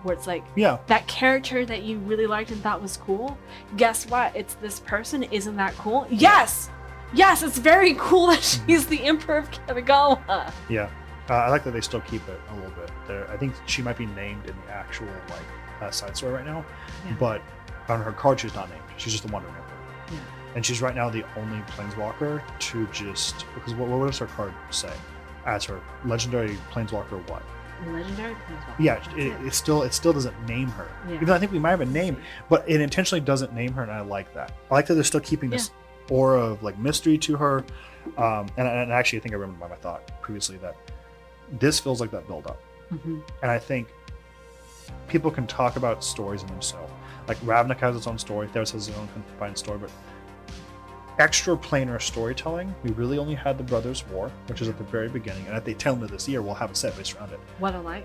where it's like, that character that you really liked and thought was cool, guess what? It's this person. Isn't that cool? Yes! Yes, it's very cool that she's the Emperor of Kamigawa. Yeah. I like that they still keep it a little bit there. I think she might be named in the actual side story right now, but on her card she's not named. She's just the Wandering Emperor. Yeah. And she's right now the only planeswalker to just because what does her card say? As her legendary planeswalker what? Legendary planeswalker. Yeah, it still doesn't name her. Yeah. Even though I think we might have a name, but it intentionally doesn't name her, and I like that. I like that they're still keeping this aura of like mystery to her. And actually I think I remembered my thought previously that this feels like that build up. Mm-hmm. And I think people can talk about stories in themselves. Like Ravnik has its own story, Theros has its own confined story, but extra planar storytelling, we really only had the Brothers' War, which is at the very beginning, and at the tail end of this year, we'll have a set based around it. Weatherlight.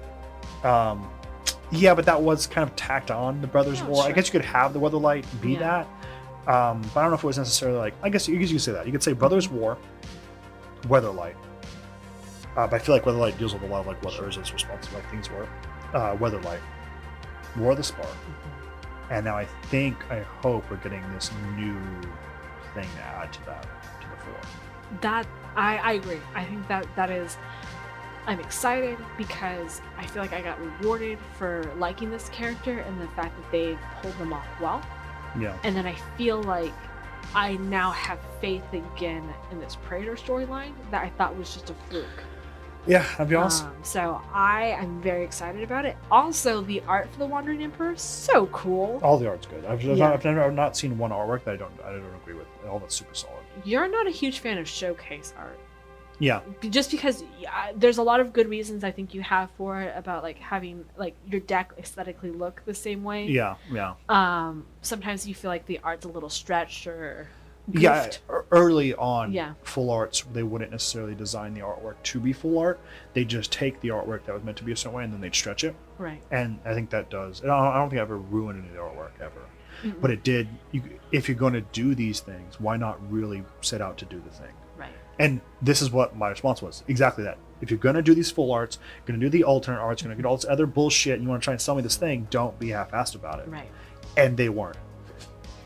Yeah, but that was kind of tacked on the Brothers' War. Sure. I guess you could have the Weatherlight be that, but I don't know if it was necessarily like. I guess you could say that. You could say Brothers' War, Weatherlight. But I feel like Weatherlight deals with a lot of like what Urza's responsible like things were. Weatherlight, War of the Spark. And now I hope we're getting this new thing to add to that, to the fore. That, I agree. I think that is, I'm excited because I feel like I got rewarded for liking this character and the fact that they pulled them off well. Yeah. And then I feel like I now have faith again in this Praetor storyline that I thought was just a fluke. Yeah, I'll be honest. So I am very excited about it. Also, the art for the Wandering Emperor is so cool. All the art's good. I've not seen one artwork that I don't agree with. All that's super solid. You're not a huge fan of showcase art. Yeah. Just because there's a lot of good reasons I think you have for it about like having like your deck aesthetically look the same way. Yeah. Sometimes you feel like the art's a little stretched or goofed. Yeah, early on, full arts, they wouldn't necessarily design the artwork to be full art. They just take the artwork that was meant to be a certain way and then they'd stretch it. Right. And I think that does. I don't think I ever ruined any of the artwork ever. Mm-hmm. But it did. If you're going to do these things, why not really set out to do the thing? Right. And this is what my response was. Exactly that. If you're going to do these full arts, going to do the alternate arts, going to get all this other bullshit, and you want to try and sell me this thing, don't be half-assed about it. Right. And they weren't.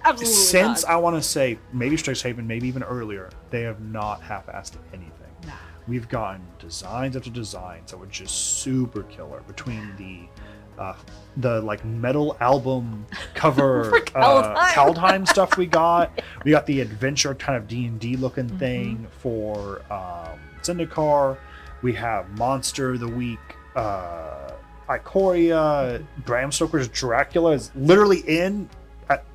Absolutely Since not. I want to say maybe Strixhaven, maybe even earlier, they have not half-assed anything. Nah. We've gotten designs after designs that were just super killer. Between the like metal album cover Kaldheim stuff we got the adventure kind of D&D looking thing for Zendikar. We have Monster of the Week, Ikoria, Bram Stoker's Dracula is literally in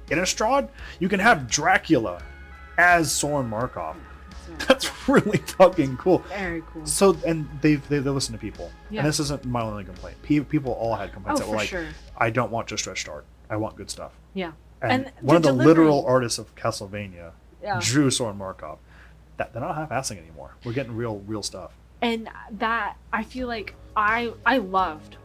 Innistrad. You can have Dracula as Soren Markov. That's really fucking cool. Very cool. So, and they listen to people. Yeah. And this isn't my only complaint. People all had complaints that were like, sure. I don't want just stretched art. I want good stuff. Yeah. And one of the literal artists of Castlevania drew Soren Markov. They're not half-assing anymore. We're getting real stuff. And that, I feel like I loved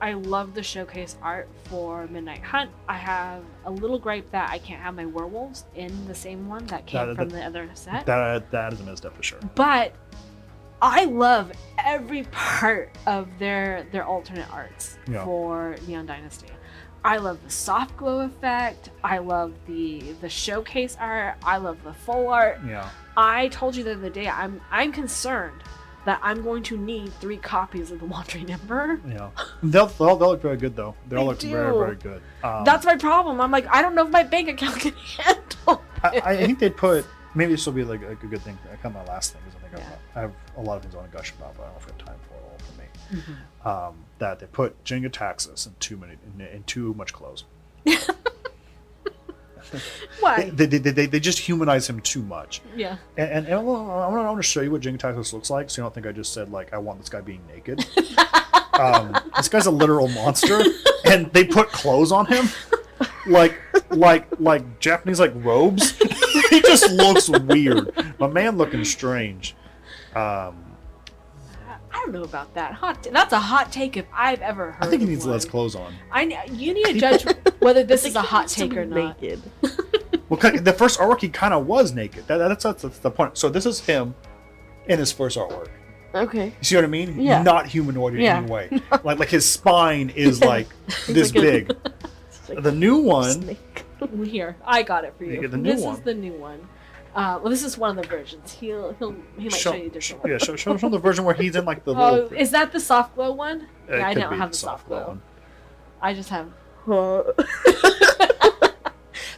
the showcase art for Midnight Hunt. I have a little gripe that I can't have my werewolves in the same one that came from the other set. That is a misstep for sure. But I love every part of their alternate arts for Neon Dynasty. I love the soft glow effect. I love the showcase art. I love the full art. Yeah. I told you the other day I'm concerned that I'm going to need 3 copies of the Wandering Emperor. Yeah. They'll look very good though. They all look very, very good. That's my problem. I'm like, I don't know if my bank account can handle it. I think they'd put, maybe this will be like a good thing. Kind of my last thing, because I think I have a lot of things I want to gush about, but I don't know if I have time for it all for me. Mm-hmm. That they put Jenga Taxis in too much clothes. Why? They just humanize him too much. Yeah. And I want to show you what Jenga Taxis looks like, so you don't think I just said like I want this guy being naked. This guy's a literal monster, and they put clothes on him, like Japanese like robes. He just looks weird. My man looking strange. I don't know about that. That's a hot take if I've ever heard. I think he of needs one. less clothes on. You need to judge whether this is a hot take or not. Naked. Well, the first artwork he kind of was naked. That's the point. So this is him in his first artwork. Okay. You see what I mean? Yeah. Not humanoid in any way. Like his spine is like this like big. Like The new one. snake. Here, I got it for you. You get the new this one. is the new one. Well, this is one of the versions. He might show you a different one. Yeah, show the version where he's in like the Oh, little. is that the soft glow one? It Yeah, I could don't be have the the soft glow. one. I just have. Huh.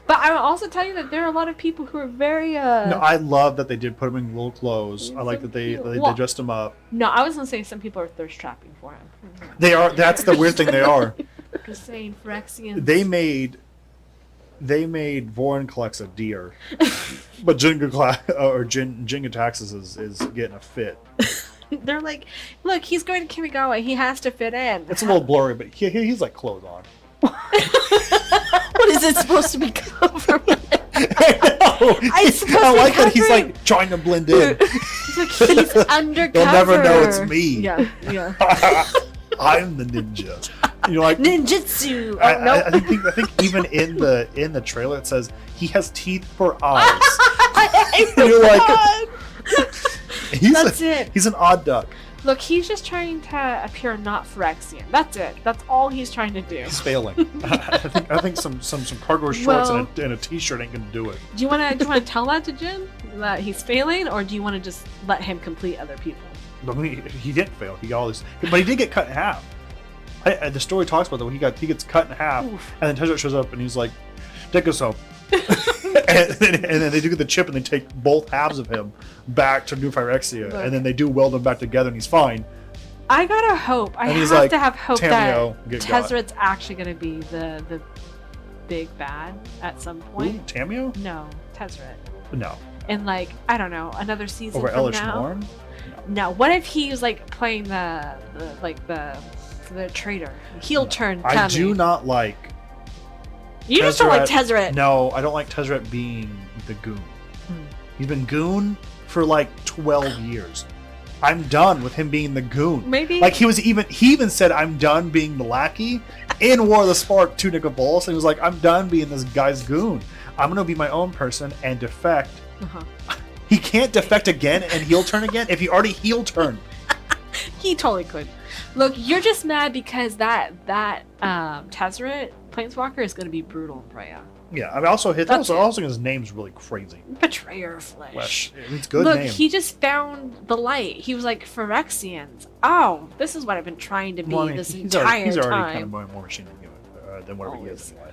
But I will also tell you that there are a lot of people who are very. No, I love that they did put him in little clothes. I like So that they cute. dressed him up. No, I was gonna say some people are thirst trapping for him. They are. That's the weird thing. They are. Just saying, Phyrexian. They made Vorin collects a deer, but Jenga Taxis is getting a fit. They're like, look, he's going to Kamigawa. He has to fit in. It's a little blurry, but he's like clothes on. What is it supposed to be covered? I suppose I like that he's covering- like trying to blend in. It's like he's undercover. You'll never know it's me. Yeah, yeah. I'm the ninja. You're like Ninjutsu. Oh, I, no. I think even in the trailer it says he has teeth for eyes. You're like, he's an odd duck. Look, he's just trying to appear not Phyrexian. That's it. That's all he's trying to do. He's failing. I think some cargo shorts and a t-shirt ain't gonna do it. Do you want to tell that to Jin that he's failing, or do you want to just let him complete other people? But he didn't fail. He got all this, but he did get cut in half. The story talks about that when he gets cut in half, Oof. and then Tezzeret shows up and he's like, "Take us home." and then they do get the chip and they take both halves of him back to New Phyrexia, Look. and then they do weld them back together and he's fine. I gotta hope. I And he's have like, to have hope Tamio, that get got. Tezzeret's actually gonna be the big bad at some Ooh, point. Tamio? No, Tezzeret. No. In like, I don't know, another season Over from Elish now. Norn? No. What if he was like playing the traitor, heel turn? I Kami? do not like. You just don't like Tezzeret. No, I don't like Tezzeret being the goon. He's been goon for like 12 years. I'm done with him being the goon. Maybe Like he even said, "I'm done being the lackey." In War of the Spark, Tunic of Balls, and he was like, "I'm done being this guy's goon. I'm gonna be my own person and defect." Uh-huh. He can't defect again and heel turn again if he already heel turned. He totally could. Look, you're just mad because that Tezzeret Planeswalker is going to be brutal in Freya. Yeah, I mean, also That's it. his name's really crazy. Betrayer of Flesh. Flesh. It's a good Look, name. he just found the light. He was like, Phyrexians. Oh, this is what I've been trying to be Well, I mean, this he's entire already time. kind of more machine than whatever he is anyway.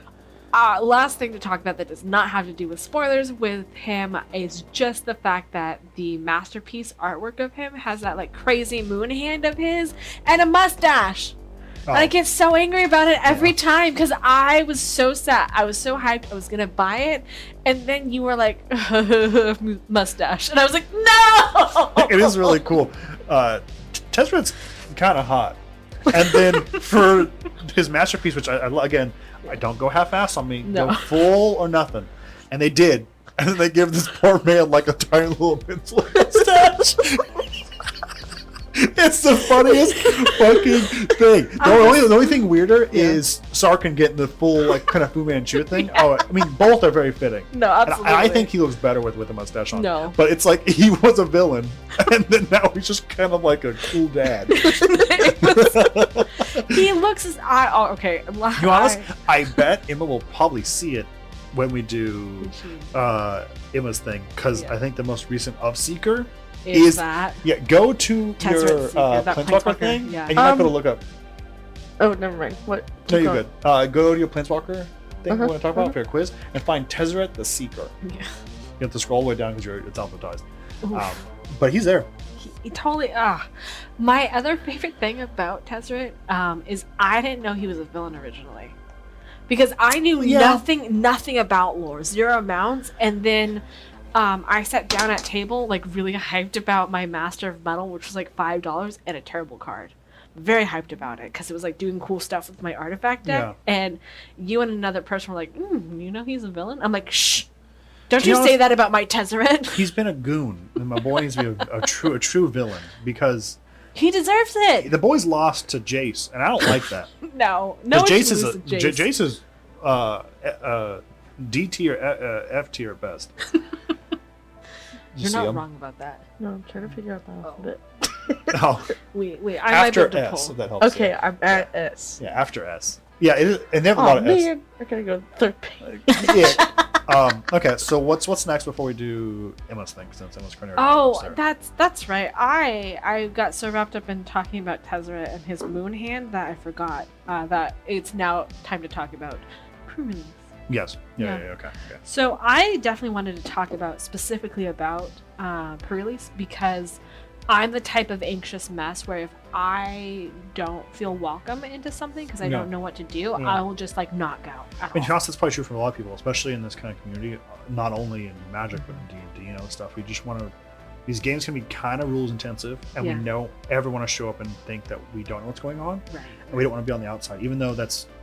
Last thing to talk about that does not have to do with spoilers with him is just the fact that the masterpiece artwork of him has that like crazy moon hand of his and a mustache. Oh. And I get so angry about it every time because I was so sad. I was so hyped. I was going to buy it. And then you were like, mustache. And I was like, no! It is really cool. Tezzeret's kind of hot. And then for his masterpiece, which I don't go half-ass on me. No. Go full or nothing. And they did. And then they give this poor man like a tiny little pencil mustache. It's the funniest fucking thing. The only thing weirder is Sarkin getting the full like kind of Fu Manchu thing. Yeah. Oh, I mean, both are very fitting. No, absolutely. And I think he looks better with a mustache on. No, but it's like he was a villain, and then now he's just kind of like a cool dad. He looks as okay. To be honest, I bet Emma will probably see it when we do Emma's thing, because I think the most recent of Seeker is that. Yeah, go to Tezzeret your Planeswalker thing, yeah. and you might be able to look up. Oh, never mind. What? No, you're good. Go to your Planeswalker thing we're going to talk about for your quiz, and find Tezzeret the Seeker. Yeah. You have to scroll all the way down because it's alphabetized. But he's there. He totally. My other favorite thing about Tezzeret is I didn't know he was a villain originally, because I knew nothing about lore, zero amounts, and then I sat down at table like really hyped about my Master of Metal, which was like $5 and a terrible card. Very hyped about it because it was like doing cool stuff with my artifact deck, and you and another person were like, you know he's a villain? I'm like, shh. Don't you say that about my Tezzeret? He's been a goon, and my boy needs to be a true villain, because he deserves it. The boys lost to Jace, and I don't like that. No, Jace is D tier, F tier at best. You're not wrong about that. No, I'm trying to figure out the alphabet. Wait. After S, if that helps. Okay, I'm at S. Yeah, after S. Yeah, and they have a lot of S. I gotta go third page. Okay, so what's next before we do Emma's thing, since Emma's currently that's right. I got so wrapped up in talking about Tezzeret and his moon hand that I forgot that it's now time to talk about pre-release. Yes. Yeah, okay. So I definitely wanted to talk specifically about pre-release, because I'm the type of anxious mess where if I don't feel welcome into something because I don't know what to do, I will just like not go at all. That's probably true for a lot of people, especially in this kind of community, not only in Magic but in D&D, stuff. We just want to. These games can be kind of rules intensive, and we know everyone to show up and think that we don't know what's going on, right? And we don't want to be on the outside, even though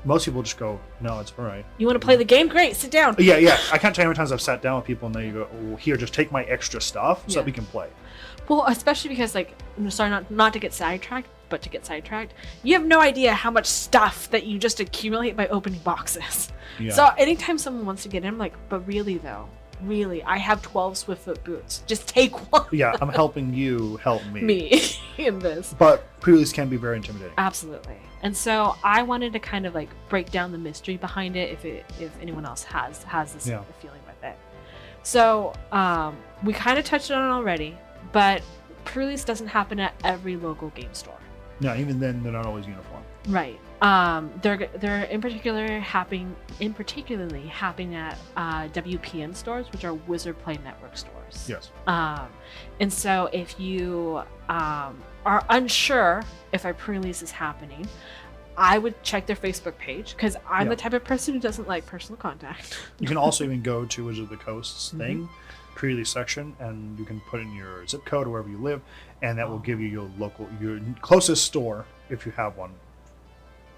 most people just go, no, it's all right. You want to play the game? Great, sit down. Yeah. I can't tell you how many times I've sat down with people and they go, oh, here, just take my extra stuff so that we can play. Well, especially because, like, I'm sorry, not to get sidetracked, but to get sidetracked, you have no idea how much stuff that you just accumulate by opening boxes. Yeah. So anytime someone wants to get in, I'm like, but really, I have 12 Swiftfoot boots. Just take one. Yeah, I'm helping you help me. In this. But pre-release can be very intimidating. Absolutely. And so I wanted to kind of, like, break down the mystery behind it if anyone else has this feeling with it. So we kind of touched on it already. But pre-release doesn't happen at every local game store. No, even then they're not always uniform. Right. They're particularly happening at WPN stores, which are Wizard Play Network stores. Yes. And so if you are unsure if a pre-release is happening, I would check their Facebook page, because I'm the type of person who doesn't like personal contact. You can also even go to Wizard of the Coast's thing, pre-release section, and you can put in your zip code or wherever you live, and that will give you your closest store, if you have one.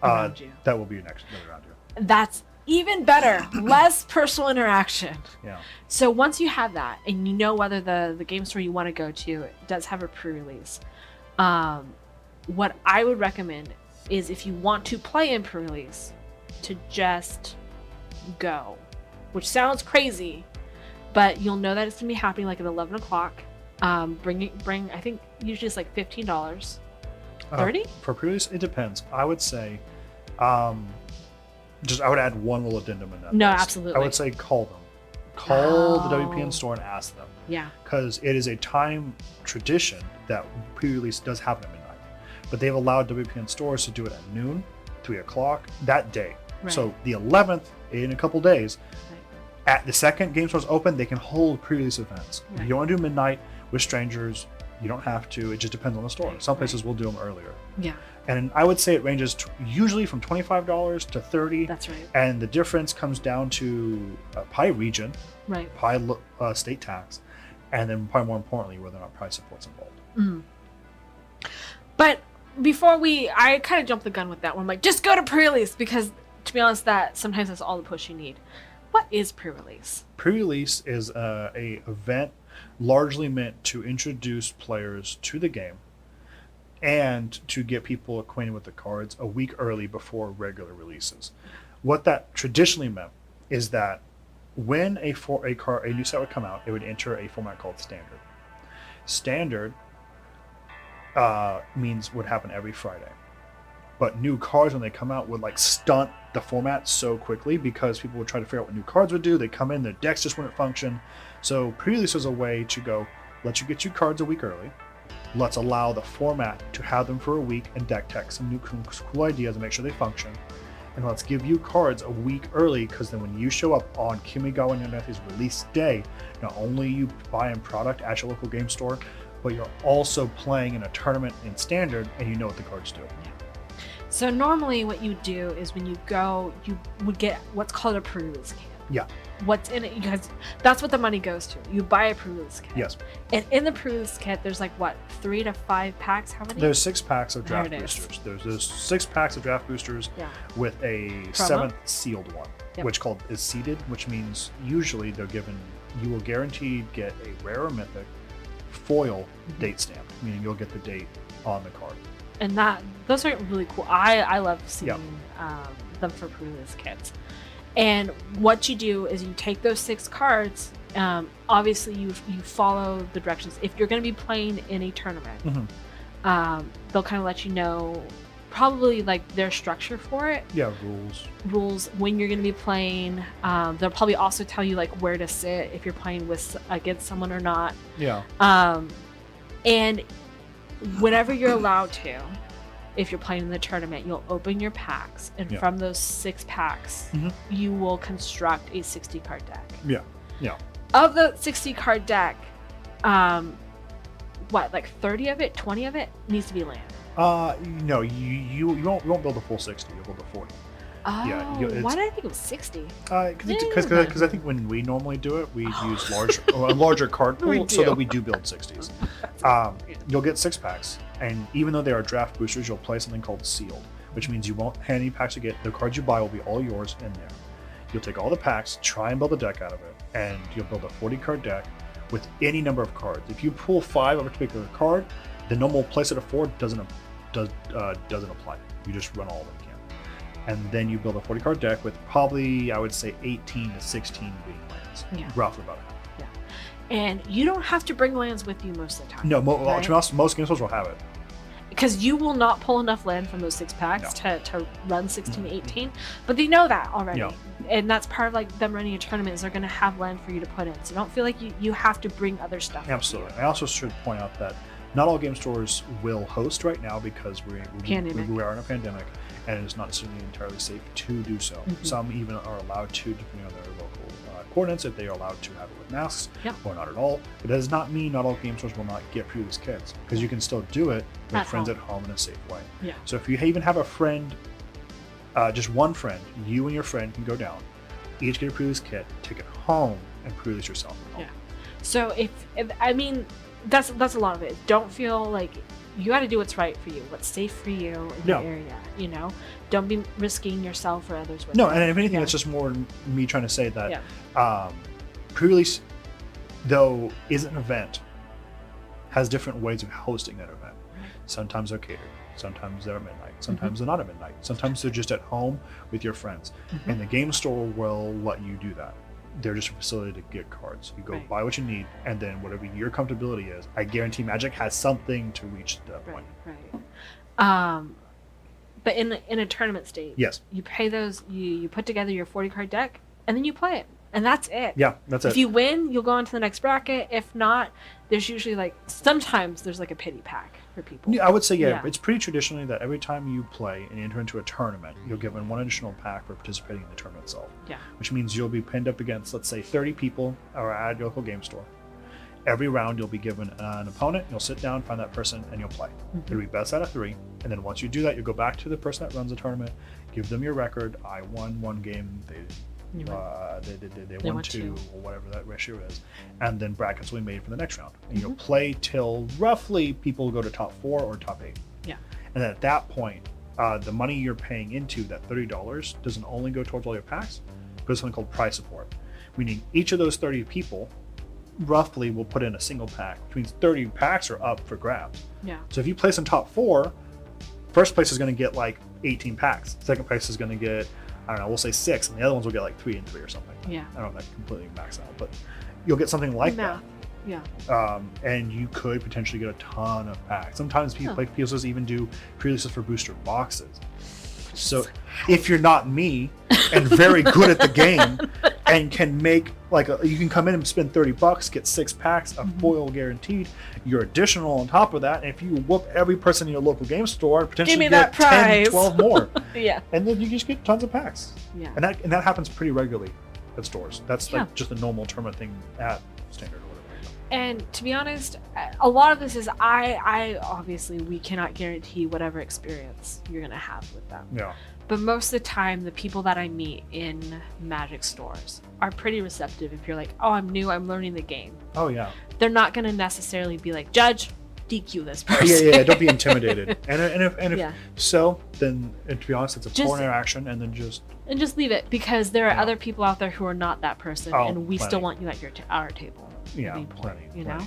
That will be your next around you. That's even better. Less personal interaction. Yeah. So once you have that, and you know whether the game store you want to go to does have a pre-release, what I would recommend is, if you want to play in pre-release, to just go, which sounds crazy, but you'll know that it's gonna be happening like at 11 o'clock. Bring I think usually it's like $15. 30 for pre-release. It depends. I would say, I would add one little addendum in that. No, list. absolutely. I would say call them. Call the WPN store and ask them. Yeah. Because it is a time tradition that pre-release does happen at midnight, but they've allowed WPN stores to do it at noon, 3 o'clock that day. Right. So the 11th, in a couple days, at the second game stores open, they can hold pre-release events. Right. If you don't want to do midnight with strangers, you don't have to. It just depends on the store. Some places will do them earlier. Yeah. And I would say it ranges usually from $25 to $30. That's right. And the difference comes down to Pi region, right? Pi state tax, and then probably more importantly, whether or not price support's involved. Mm. But before I kind of jumped the gun with that one. I'm like, just go to pre-release, because to be honest, sometimes that's all the push you need. What is pre-release? Pre-release is a event largely meant to introduce players to the game and to get people acquainted with the cards a week early before regular releases. What that traditionally meant is that when a new set would come out, it would enter a format called Standard. Standard means would happen every Friday, but new cards when they come out would like stunt the format so quickly because people would try to figure out what new cards would do. They come in, their decks just wouldn't function. So pre-release was a way to go, let you get your cards a week early. Let's allow the format to have them for a week and deck tech some new cool ideas and make sure they function. And let's give you cards a week early, because then when you show up on Kamigawa Neon Dynasty's release day, not only you buying product at your local game store, but you're also playing in a tournament in Standard and you know what the cards do. So normally what you do is when you go, you would get what's called a pre-release kit. Yeah. What's in it? You guys, that's what the money goes to. You buy a pre-release kit. Yes. And in the pre-release kit, there's like what, 3 to 5 packs? How many? There's 6 packs of draft There it is. boosters. There's 6 packs of draft boosters with a 7th sealed one, which is seeded, which means usually they're given, you will guaranteed get a rare or mythic foil date stamped, meaning you'll get the date on the card. And those are really cool. I love seeing them for pre-release kits. And what you do is you take those 6 cards. Obviously, you follow the directions. If you're going to be playing in a tournament, they'll kind of let you know probably like their structure for it. Yeah, rules when you're going to be playing. They'll probably also tell you like where to sit if you're playing against someone or not. Yeah. And whenever you're allowed to, if you're playing in the tournament, you'll open your packs, and from those 6 packs, you will construct a 60 card deck. Yeah. Yeah. Of the 60 card deck, like 30 of it, 20 of it needs to be land. No, you won't build a full 60. You'll build a 40. Oh, yeah, why did I think it was 60? Because I think when we normally do it, we use a larger card pool so that we do build 60s. You'll get 6 packs, and even though they are draft boosters, you'll play something called sealed, which means you won't have any packs to get. The cards you buy will be all yours in there. You'll take all the packs, try and build a deck out of it, and you'll build a 40 card deck with any number of cards. If you pull 5 of a particular card, the normal playset of 4 doesn't apply. You just run all of them. And then you build a 40 card deck with probably, I would say, 18 to 16 being lands. Roughly about half. Yeah. And you don't have to bring lands with you most of the time. No, right? To be honest, most game stores will have it. Because you will not pull enough land from those 6 packs to run 16 to 18. But they know that already. Yeah. And that's part of like them running a tournament is they're going to have land for you to put in. So don't feel like you have to bring other stuff. Absolutely. I also should point out that not all game stores will host right now because we are in a pandemic. And it is not necessarily entirely safe to do so. Some even are allowed to, depending on their local coordinates, if they are allowed to have it with masks or not at all. But that does not mean not all game stores will not get pre-release kits, because you can still do it with friends at home in a safe way. Yeah. So if you even have a friend, just one friend, you and your friend can go down, each get a pre-release kit, take it home, and pre-release yourself at home. Yeah. So if I mean, that's a lot of it. Don't feel like you got to do what's right for you, what's safe for you in your area. You know, don't be risking yourself or others. With and if anything, it's just more me trying to say that pre-release, though, is an event, has different ways of hosting that event. Sometimes they're catered, sometimes they're at midnight, sometimes they're not at midnight, sometimes they're just at home with your friends, and the game store will let you do that. They're just a facility to get cards. You go buy what you need, and then whatever your comfortability is, I guarantee Magic has something to reach that point. Right. But in a tournament state, yes, you pay those. You put together your 40 card deck, and then you play it, and that's it. Yeah, that's it. If you win, you'll go on to the next bracket. If not, there's usually sometimes there's like a pity pack for people. Yeah, I would say it's pretty traditionally that every time you play and enter into a tournament, you're given one additional pack for participating in the tournament itself. Yeah. Which means you'll be pinned up against, let's say, 30 people or at your local game store. Every round you'll be given an opponent, you'll sit down, find that person, and you'll play. It'll be best out of 3, and then once you do that, you'll go back to the person that runs the tournament, give them your record. I won 1 game, they won 2, or whatever that ratio is, and then brackets will be made for the next round. And you'll play till roughly people go to top 4 or top 8. Yeah. And then at that point, the money you're paying into, that $30, doesn't only go towards all your packs, it goes to something called prize support, meaning each of those 30 people roughly will put in a single pack, which means 30 packs are up for grabs. Yeah. So if you place in top 4, first place is going to get like 18 packs. Second place is going to get, I don't know, we'll say 6, and the other ones will get like 3 and 3 or something. Yeah. I don't know if that completely maxed out, but you'll get something like Math. that. Yeah. And you could potentially get a ton of packs. Sometimes people even do pre-releases for booster boxes. So if you're not me and very good at the game and can make you can come in and spend $30, get 6 packs of foil guaranteed, you're additional on top of that. And if you whoop every person in your local game store, potentially get 10, 12 more. Yeah. And then you just get tons of packs. Yeah. And that happens pretty regularly at stores. That's like just a normal tournament thing at Standard or whatever. And to be honest, a lot of this is I obviously we cannot guarantee whatever experience you're gonna have with them. Yeah. But most of the time, the people that I meet in Magic stores are pretty receptive. If you're like, oh, I'm new, I'm learning the game. Oh yeah. They're not gonna necessarily be like, Judge, DQ this person. Yeah. Don't be intimidated. and if so, then to be honest, it's a poor Just- interaction, and then just leave it, because there are other people out there who are not that person, and we plenty. still want you at our table. Yeah, Main point, plenty. you know.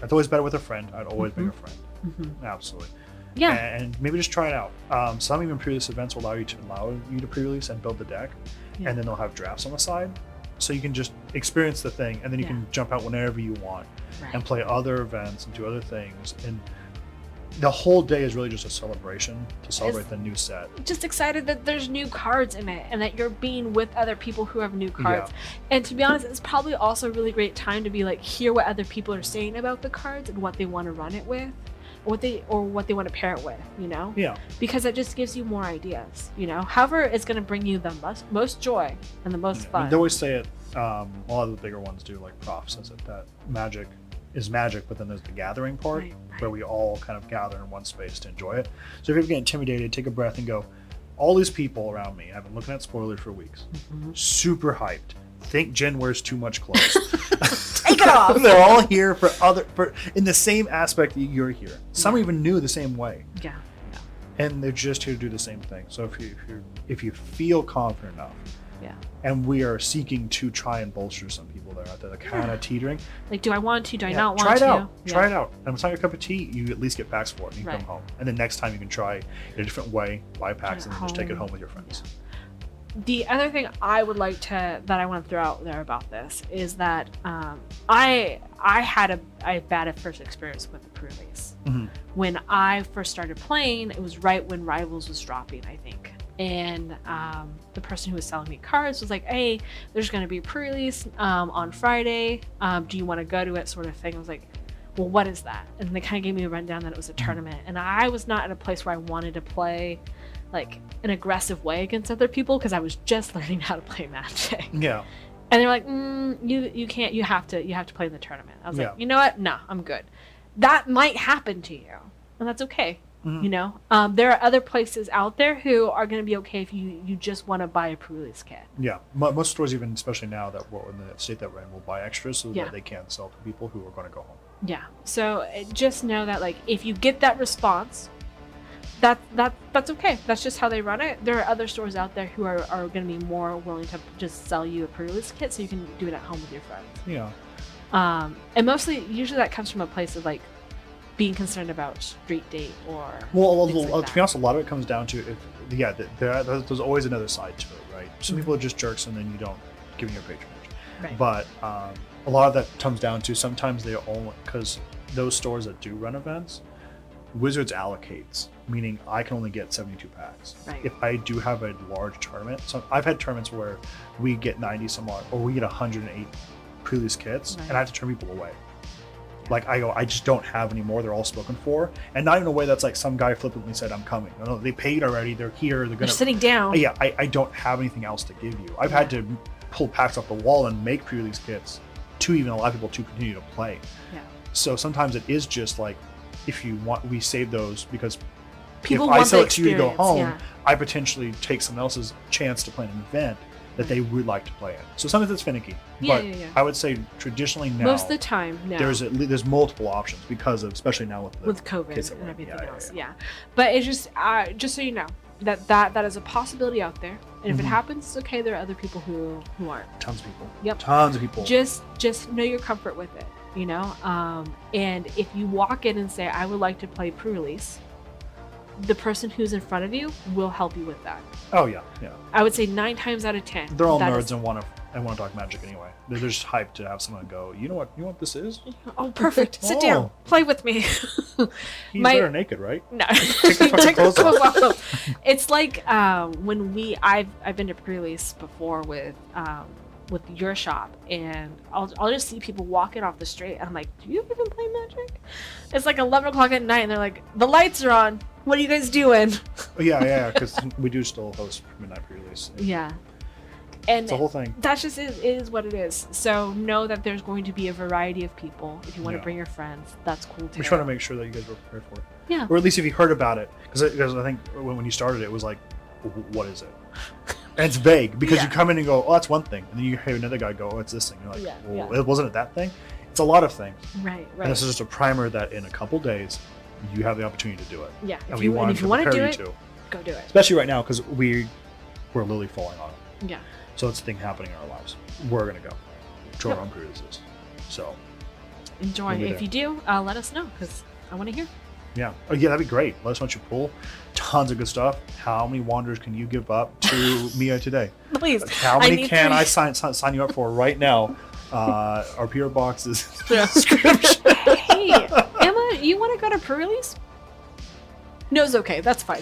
It's always better with a friend. I'd always bring a friend. Absolutely. Yeah. And maybe just try it out. Some even pre-release events will allow you to pre-release and build the deck, and then they'll have drafts on the side, so you can just experience the thing, and then you can jump out whenever you want and play other events and do other things. And the whole day is really just a celebration to celebrate the new set. Just excited that there's new cards in it, and that you're being with other people who have new cards. And to be honest, it's probably also a really great time to be like, hear what other people are saying about the cards and what they want to run it with, or what they want to pair it with, you know? Yeah. Because it just gives you more ideas, you know? However, it's going to bring you the most joy and the most fun. They always say it, a lot of the bigger ones do, like Prof says it, that Magic is Magic, but then there's the gathering part where we all kind of gather in one space to enjoy it. So if you ever get intimidated, take a breath and go, all these people around me, I've been looking at spoilers for weeks, super hyped, think Jen wears too much clothes. Take it off. They're all here for in the same aspect that you're here. Some even knew the same way. Yeah. And they're just here to do the same thing. So if you feel confident enough, and we are seeking to try and bolster some people that are out there that kind of teetering. Like, do I want to? Do I not want to? Try it out. Try it out. And if it's not your cup of tea, you at least get packs for it and you come home. And then next time you can try in a different way, buy packs, and then just take it home with your friends. The other thing I would like to that I want to throw out there about this is that I had a bad first experience with the pre-release. When I first started playing, it was right when Rivals was dropping, I think. And the person who was selling me cards was like, hey, there's going to be a pre-release on Friday. Do you want to go to it, sort of thing? I was like, well, what is that? And they kind of gave me a rundown that it was a tournament. And I was not in a place where I wanted to play like an aggressive way against other people, because I was just learning how to play Magic. Yeah. And they're like, you can't, you have to play in the tournament. I was like, you know what? No, I'm good. That might happen to you, and that's okay. You know, there are other places out there who are going to be okay if you just want to buy a pre-release kit. Yeah, most stores, even especially now that we're in the state that we're in, will buy extras so that they can sell to people who are going to go home. Yeah. So just know that, like, if you get that response, that's okay. That's just how they run it. There are other stores out there who are going to be more willing to just sell you a pre-release kit so you can do it at home with your friends. Yeah. And usually that comes from a place of like being concerned about street date or to be honest, a lot of it comes down to there's always another side to it, right? Some people are just jerks and then you don't give them your patronage. Right. But a lot of that comes down to sometimes they only, because those stores that do run events, Wizards allocates, meaning I can only get 72 packs. Right. If I do have a large tournament, so I've had tournaments where we get 90 some odd, or we get 108 pre-release kits, and I have to turn people away. Like, I just don't have any more. They're all spoken for. And not in a way that's like some guy flippantly said, I'm coming. No, they paid already. They're here. They're sitting down. Yeah, I don't have anything else to give you. I've had to pull packs off the wall and make pre-release kits to even allow people to continue to play. Yeah. So sometimes it is just like, if you want, we save those because people if want I select the you to go home, yeah. I potentially take someone else's chance to play an event that they would like to play in. So sometimes it's finicky. But I would say traditionally now, most of the time, no. There's multiple options because of, especially now with COVID and everything else. Yeah. But it's just so you know, that is a possibility out there, and if it happens, it's okay. There are other people who aren't. Tons of people. Yep. Tons of people. Just know your comfort with it, you know. And if you walk in and say, "I would like to play pre-release," the person who's in front of you will help you with that. Oh yeah, yeah. I would say 9 times out of 10. They're all nerds and want to talk Magic anyway. They're just hyped to have someone go, you know what this is? Oh, perfect. Sit down. Play with me. He's better naked, right? No. Take the fucking clothes off. It's like when I've been to pre-release before with your shop, and I'll just see people walking off the street, and I'm like, do you even play Magic? It's like 11 o'clock at night, and they're like, the lights are on. What are you guys doing? Yeah, because we do still host midnight pre-release. Yeah. And it's the whole thing. That's just is what it is. So know that there's going to be a variety of people. If you want to bring your friends, that's cool too. We try to make sure that you guys were prepared for it. Yeah. Or at least if you heard about it, because I think when you started, it was like, what is it? And it's vague because you come in and go, oh, that's one thing, and then you hear another guy go, oh, it's this thing. You're like, well, wasn't it that thing? It's a lot of things. Right. And this is just a primer that in a couple days, you have the opportunity to do it. Yeah. And we want to do it, go do it. Especially right now because we're literally falling on it. Yeah. So it's a thing happening in our lives. We're gonna go to our own pre-releases. So enjoy. If you do, let us know because I want to hear. Yeah. Oh, yeah, that'd be great. Let us know what you pull. Tons of good stuff. How many Wanderers can you give up to Mia today? Please. How many can I sign you up for right now? Our PO box is in the description. Hey, Emma, you want to go to pre-release? No, it's okay. That's fine.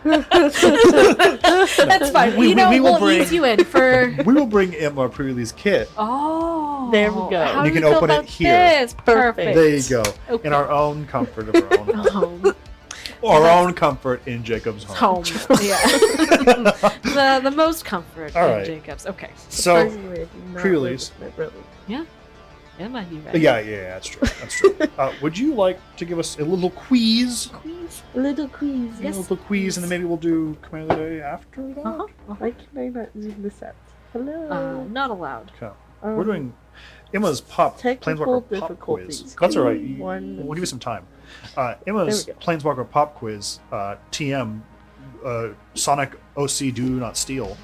That's fine. We'll ease you in for. We will bring Emma a pre-release kit. Oh, there we go. How you do can feel open it about here. This? Perfect. There you go. Okay. In our own comfort of our own home. Our own comfort in Jacob's home. Yeah. the most comfort in Jacob's. Okay. So pre-release. Yeah. Emma, you ready? Yeah, that's true. That's true. Would you like to give us a little quiz? A little quiz. Yes. A little quiz, and then maybe we'll do Commander Day after that? Why can I not zoom this out? Hello. Not allowed. Okay. We're doing Emma's Planeswalker Pop Quiz. That's all right. We'll give you some time. Emma's Planeswalker Pop Quiz, TM, Sonic OC Do Not Steal.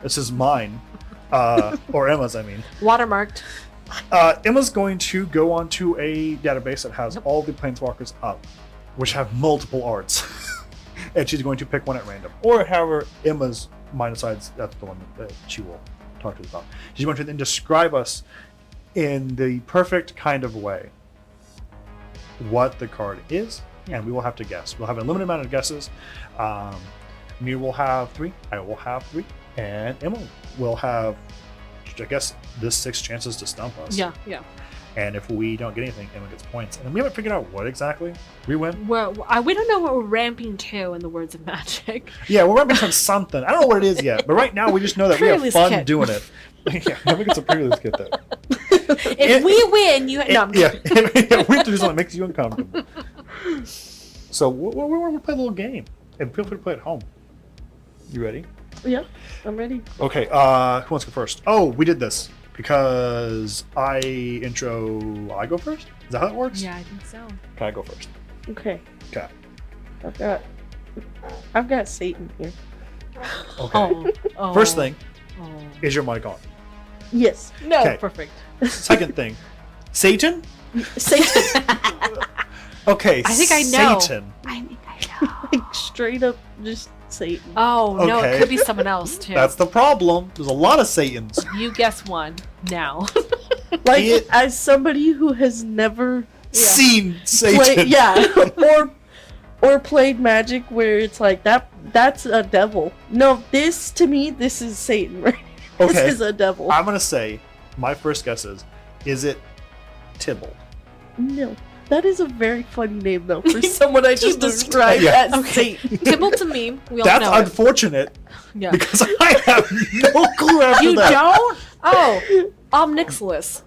This is mine. Or Emma's, I mean. Watermarked. Emma's going to go onto a database that has all the Planeswalkers up, which have multiple arts. And she's going to pick one at random. Or however Emma's mind decides that's the one that she will talk to us about. She's going to then describe us in the perfect kind of way what the card is, and we will have to guess. We'll have a limited amount of guesses. Mir will have 3, I will have 3, and Emma will have, I guess, this 6 chances to stump us. Yeah. And if we don't get anything, Emma gets points. And we haven't figured out what exactly we win. Well, we don't know what we're ramping to in the words of Magic. Yeah, we're ramping to something. I don't know what it is yet, but right now we just know that we have fun doing it. Yeah, Emma gets a pre-release kit then. If we win, you... No, I'm kidding. We have to do something that makes you uncomfortable. So we'll play a little game. And feel free to play at home. You ready? Yeah, I'm ready. Okay, who wants to go first? Oh, we did this because I go first? Is that how it works? Yeah, I think so. Okay, I go first. Okay. Okay. I've got Satan here. Okay. Oh. First thing, is your mic on? Yes. No, okay. Perfect. Second thing, Satan? Satan. Okay, I think I know. Satan. I think I know. Like straight up just Satan. Oh, no, Okay. it could be someone else, too. That's the problem. There's a lot of Satans. You guess one now. Like, as somebody who has never seen Satan. Or played Magic where it's like, that's a devil. No, to me, this is Satan, right? Okay. This is a devil. I'm going to say, my first guess is it Tybalt? No. That is a very funny name, though, for someone I just described as Satan. Tybalt's a meme. We all That's know unfortunate. Yeah. Because I have no clue after you that. Don't? Oh, Omnixilus.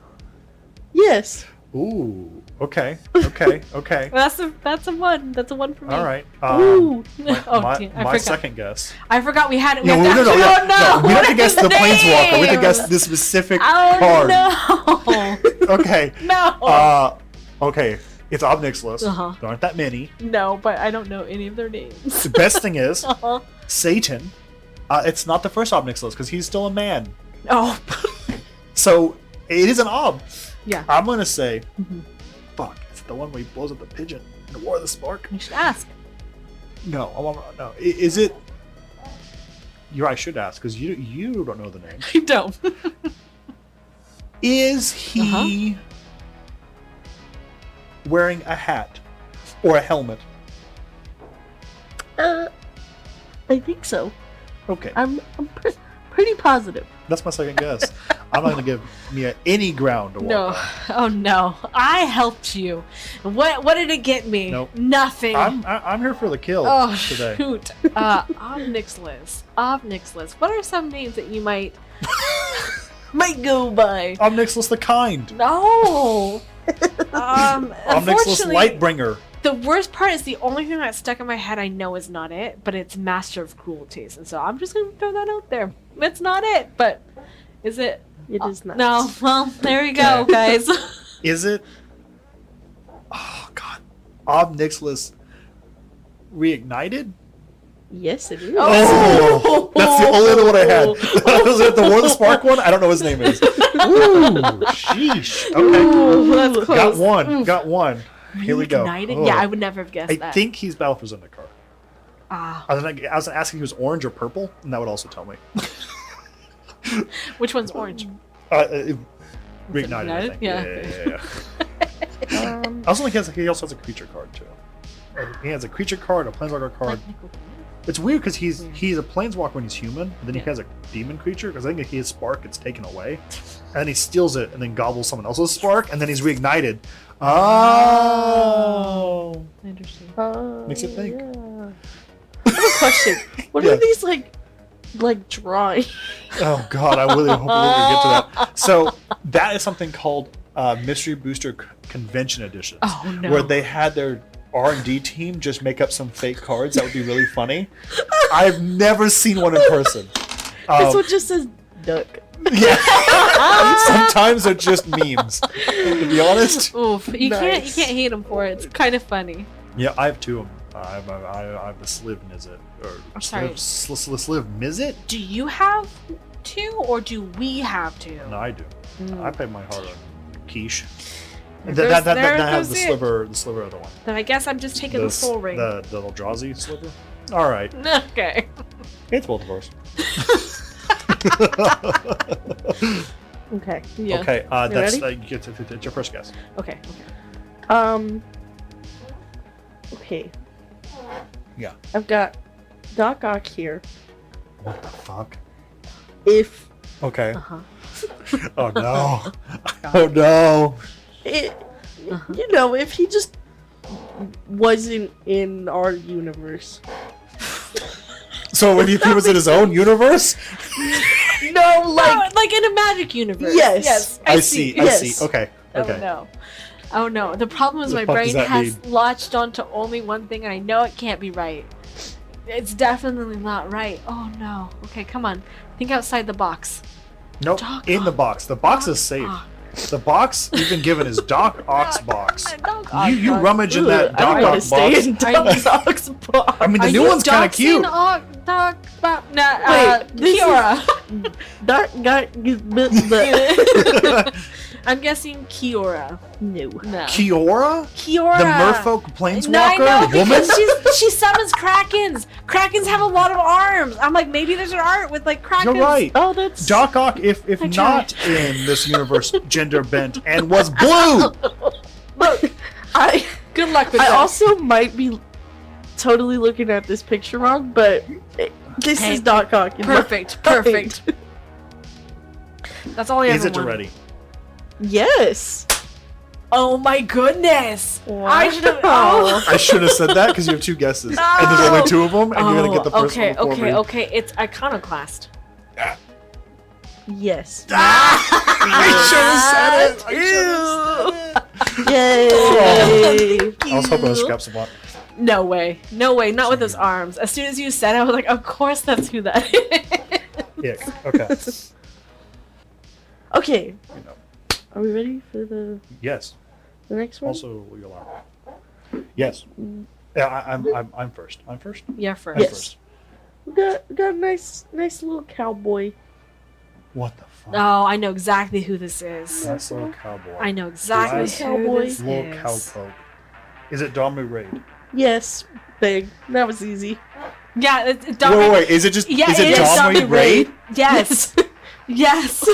Yes. Ooh. Okay. That's a one. That's a one for me. all right. Ooh. My second guess. I forgot we had it. No. We have to guess the Planeswalker. We have to guess the specific card. No. Okay. No. Okay. It's Obnixilis. Uh-huh. There aren't that many. No, but I don't know any of their names. The best thing is, Uh-huh. Satan. It's not the first Obnixilis because he's still a man. Oh. So it is an Ob. Yeah. I'm gonna say, Mhm. fuck. It's the one where he blows up the pigeon in the War of the Spark. You should ask. No, no. Is it? I should ask because you don't know the name. I don't. Is he wearing a hat or a helmet? I think so. Okay, I'm pretty positive. that's my second guess. I'm not gonna give Mia any ground to walk No. on. Oh no. I helped you. What did it get me? Nope. Nothing. I'm here for the kill Oh today. shoot. Obnixilis. Obnixilis. What are some names that you might go by? Obnixilis the Kind. No. Obnixilis Unfortunately, Lightbringer. the worst part is the only thing that's stuck in my head I know is not it, but it's Master of Cruelties, and so I'm just gonna throw that out there. It's not it, but is it? It is not. No. Well, there you go, guys. Is it? Oh God, Obnixilis Reignited. Yes, it is. Oh, that's the only other one I had. Was it the War of the Spark one? I don't know what his name is. Ooh, sheesh. Okay, Ooh, that's close. got one. Got one. Here we go. Reignited? Oh. Yeah, I would never have guessed I that. think he's Battle for Zendikar. Ah, I was asking if he was orange or purple, and that would also tell me. which one's orange? Reignited, I think. Yeah. Yeah. I also think he also has a creature card too. He has a creature card, a planeswalker card. It's weird because he's a planeswalker when he's human, and then he has a demon creature because I think his spark gets taken away, and then he steals it and then gobbles someone else's spark, and then he's reignited. Oh, Interesting. Makes you think. Yeah. I have a question. What Yeah. are these like drawing? Oh God, I really hope we get to that. So that is something called Mystery Booster Convention Edition, Oh no. where they had their R&D team just make up some fake cards that would be really funny. I've never seen one in person. This one just says duck. Yeah. Sometimes they're just memes. To be honest. Oof. You Nice. can't hate him for it. It's kind of funny. Yeah, I have two of them. I have the Sliv Mizzet. Or Sorry. Sliv Mizzet? Do you have two, or do we have two? No, I do. Mm. I paid my heart on quiche. There That goes has the it. sliver of the one. Then I guess I'm just taking the soul ring. The Eldrazi sliver. All right, Okay. it's both of ours. Okay. Yeah. Okay, You that's ready? it's your first guess. Okay. Okay. Yeah. I've got Doc Ock here. What the fuck? If Okay. Uh-huh. Oh no. Oh no. it, Uh-huh. you know, if he just wasn't in our universe. So when he was in his own universe? No, Like in a magic universe. Yes. Yes. I see. Yes. Okay. Okay. Oh no. Oh no. The problem is The my fuck brain does that has mean? latched onto only one thing, and I know it can't be right. It's definitely not right. Oh no. Okay, come on. Think outside the box. Nope. Doc In the Ock. box. The box Doc is safe. Ock. The box you've been given is Doc Ock's box. Doc Ock You box. rummage in that Ugh, Doc I want Ock to stay box. in Doc Ock's box. I mean, the Are new you one's kind of cute. doxing Doc Wait, this is- Kiora. Doc got I'm guessing Kiora. no. No. Kiora? Kiora. The merfolk No, I know, planeswalker woman? because she summons krakens. Krakens have a lot of arms. I'm like, maybe there's an art with like krakens. You're right. Oh, that's Doc Ock, if I tried. not in this universe, gender bent and was blue. Look, I Good luck with I that. also might be totally looking at this picture wrong, but this Hey, is Doc Ock. in my Perfect. mind. Perfect. That's all I Is ever it wanted. already? Yes. Oh my goodness! I should have. Wow. Oh. I should have said that because you have two guesses, and there's only two of them, and you're gonna get the first okay, one before me. okay. It's iconoclast. Yes. I should have said it. Yay. I was hoping to scrap some lot. No way. No way. Not with those arms. As soon as you said it, I was like, of course that's who that is. Yeah. Okay. Okay. You know. Are we ready for the Yes. The next one? Also, you'll allow. Yes. Yeah, I'm first. I'm first. Yeah, I'm first. Yes. first. We got a nice little cowboy. What the fuck? Oh, I know exactly who this is. Nice little cowboy. I know exactly Nice who cowboy. this Little is. cowpoke. Is it Domino Raid? Yes, big. That was easy. Yeah, it's Wait. Is it just? Yeah, is it it is Domino Domino Raid? Yes. Yes.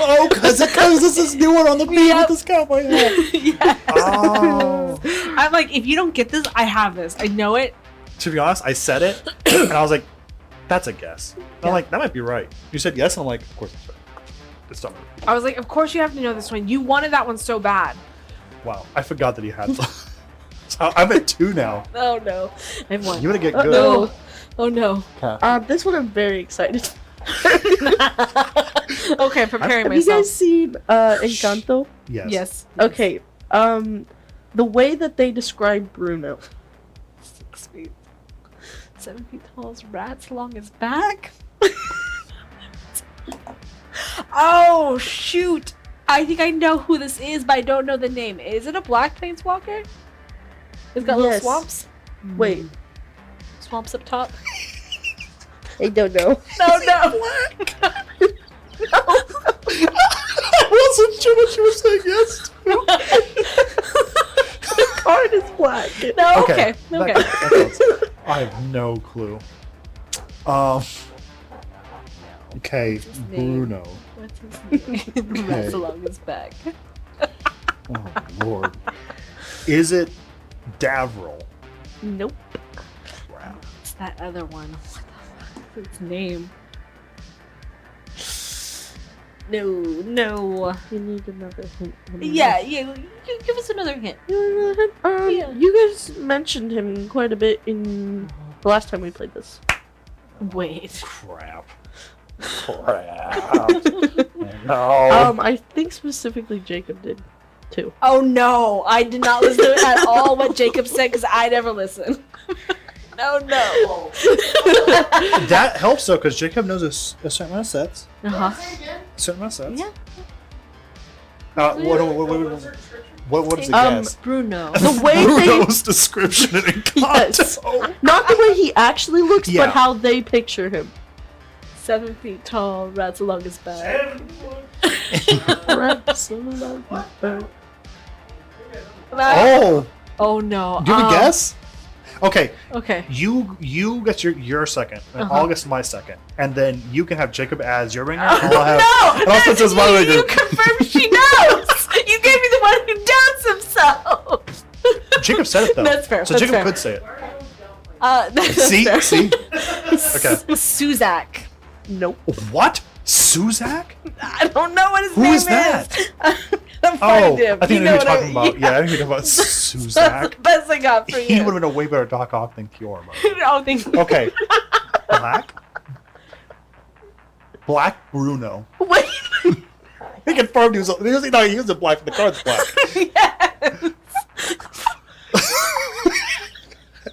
Oh, because this is new one on the feed Yep. with this cowboy hat. Yes. Oh. I'm like, if you don't get this, I have this. I know it. To be honest, I said it, and I was like, "That's a guess." And I'm Yeah. like, "That might be right." You said yes, and I'm like, "Of course it's right. It's Domino Raid." I was like, of course you have to know this one. You wanted that one so bad. Wow, I forgot that he had some. So I'm at 2 now. Oh no. I have one. You gotta get good. No. Oh no. This one I'm very excited. Okay, preparing Have you myself. guys seen Encanto? Yes. Yes. Okay. The way that they describe Bruno. 6 feet. 7 feet tall as rats along his back. Oh shoot! I think I know who this is, but I don't know the name. Is it a black planeswalker? It's got little Yes. swamps. Wait, Swamps up top. I don't know. No, no. I wasn't sure what you were saying yes to. The card is black. No. Okay. that Okay. counts. I have no clue. Okay, name? Bruno. What's his name? Rats along his back. Oh lord. Is it Davril? Nope. Crap. It's that other one. What the fuck is its name? No. You need another hint. Yeah. You give us another hint. Yeah. You guys mentioned him quite a bit in the last time we played this. Wait. Crap. No. I think specifically Jacob did too. Oh no! I did not listen to it at all what Jacob said because I never listen. No. That helps though, because Jacob knows a certain amount of sets. Uh-huh. A certain amount of sets. Yeah. What is it? Guess? Bruno. The way they Bruno's description in Encanto. Yes. Not the way he actually looks, Yeah. but how they picture him. 7 feet tall, rats along his back. Oh, Oh no. do you have a guess? Okay, Okay. you get your second, and Uh-huh. I'll guess my second, and then you can have Jacob as your ringer, and I'll have No! and I'll switch as my You ringer. confirmed she knows! You gave me the one who doubts himself! Jacob said it though. That's fair, So that's Jacob fair. could say it. That's See, fair. see. Okay. Suzak. Nope. What? Suzak? I don't know what his Who name is that? I'm Oh, find him. I think You I know know who you're what talking about. Yeah, I know who you're talking about. That's the Suzak. best I got for He you. would have been a way better Doc Ock than Kiorma. Oh, thank you. Okay. Black? Black Bruno. Wait. He confirmed he was a black, but the card's black. Yes.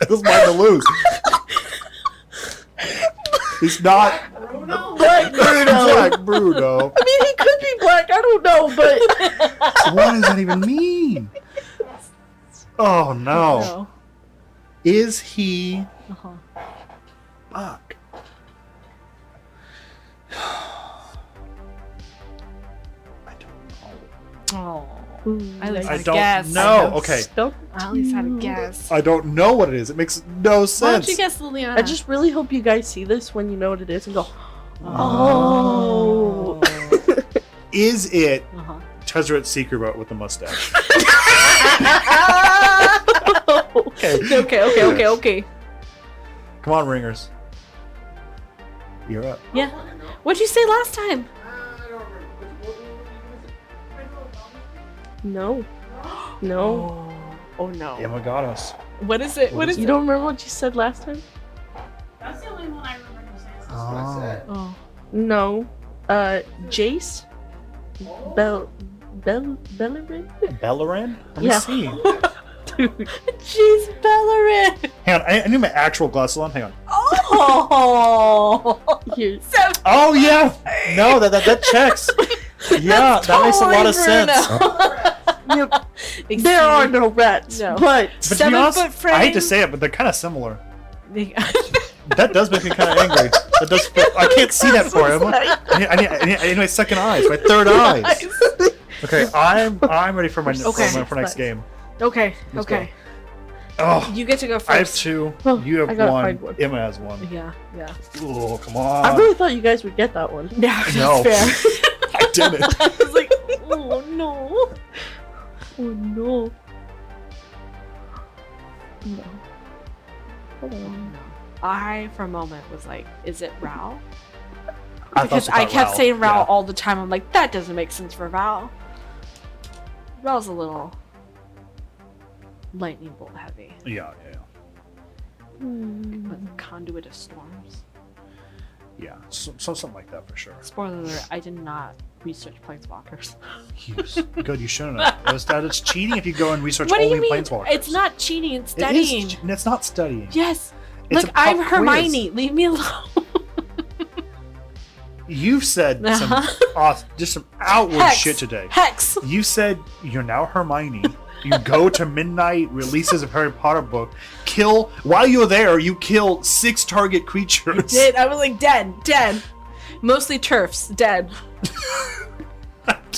This is mine to lose. He's not Black Bruno. Black Bruno. I mean, he could be black. I don't know, but What does that even mean? Oh no. No. Is he Uh-huh. fuck? I don't know. Oh. At least I had a don't guess. know. Okay. Don't I at least had a guess. I don't know what it is. It makes no Why sense. don't you guess Liliana? I just really hope you guys see this when you know what it is and go, Oh. Is it Uh-huh. Tezzeret Seeker Boat with a mustache? Okay. Okay. Come on, ringers. You're up. Yeah. What'd you say last time? I don't remember. no. No. Oh no. Yamagatos. What is it? What is You it? don't remember what you said last time? That's the only one I remember saying. That's what I said. Oh. No. Jace? Bellerin? Bellaran? Let me Yeah. see. Dude. She's Bellerin. Hang on, I need my actual glasses on. Hang on. Oh. Here. So Oh yeah. No, that checks. Yeah, that makes a lot of sense. Yep. There are no rats, No. but But to be honest, 7-foot frame. I hate to say it, but they're kind of similar. They- That does make me kind of angry. That does. I can't see that far, Emma. I need my second eyes, my third eyes. Okay, I'm ready for my for next game. Okay. Let's Okay. Oh, You get to go first. I have two. Oh, You I have gotta one. find one. Emma has one. Yeah. Yeah. Oh, come I on. really thought you guys would get that one. Yeah. That's No. fair. I didn't. I was like, oh no. Oh no. No. Hold on. I, for a moment, was like, is it Ral? I Because thought I kept Ral. saying Ral Yeah. all the time. I'm like, that doesn't make sense for Val. Ral's a little lightning bolt heavy. Yeah. With a conduit of storms. Yeah. So something like that for sure. Spoiler alert, I did not research planeswalkers. Good, you shouldn't have. It's cheating if you go and research What do only you mean? planeswalkers. It's not cheating, it's It is studying. it's not studying. Yes. It's Look, a pop I'm quiz. Hermione. Leave me alone. You've said just some outward Hex. shit today. Hex. You said you're now Hermione. You go to midnight releases of Harry Potter book. While you're there, you kill 6 target creatures. Did I was like dead. Mostly turfs, dead.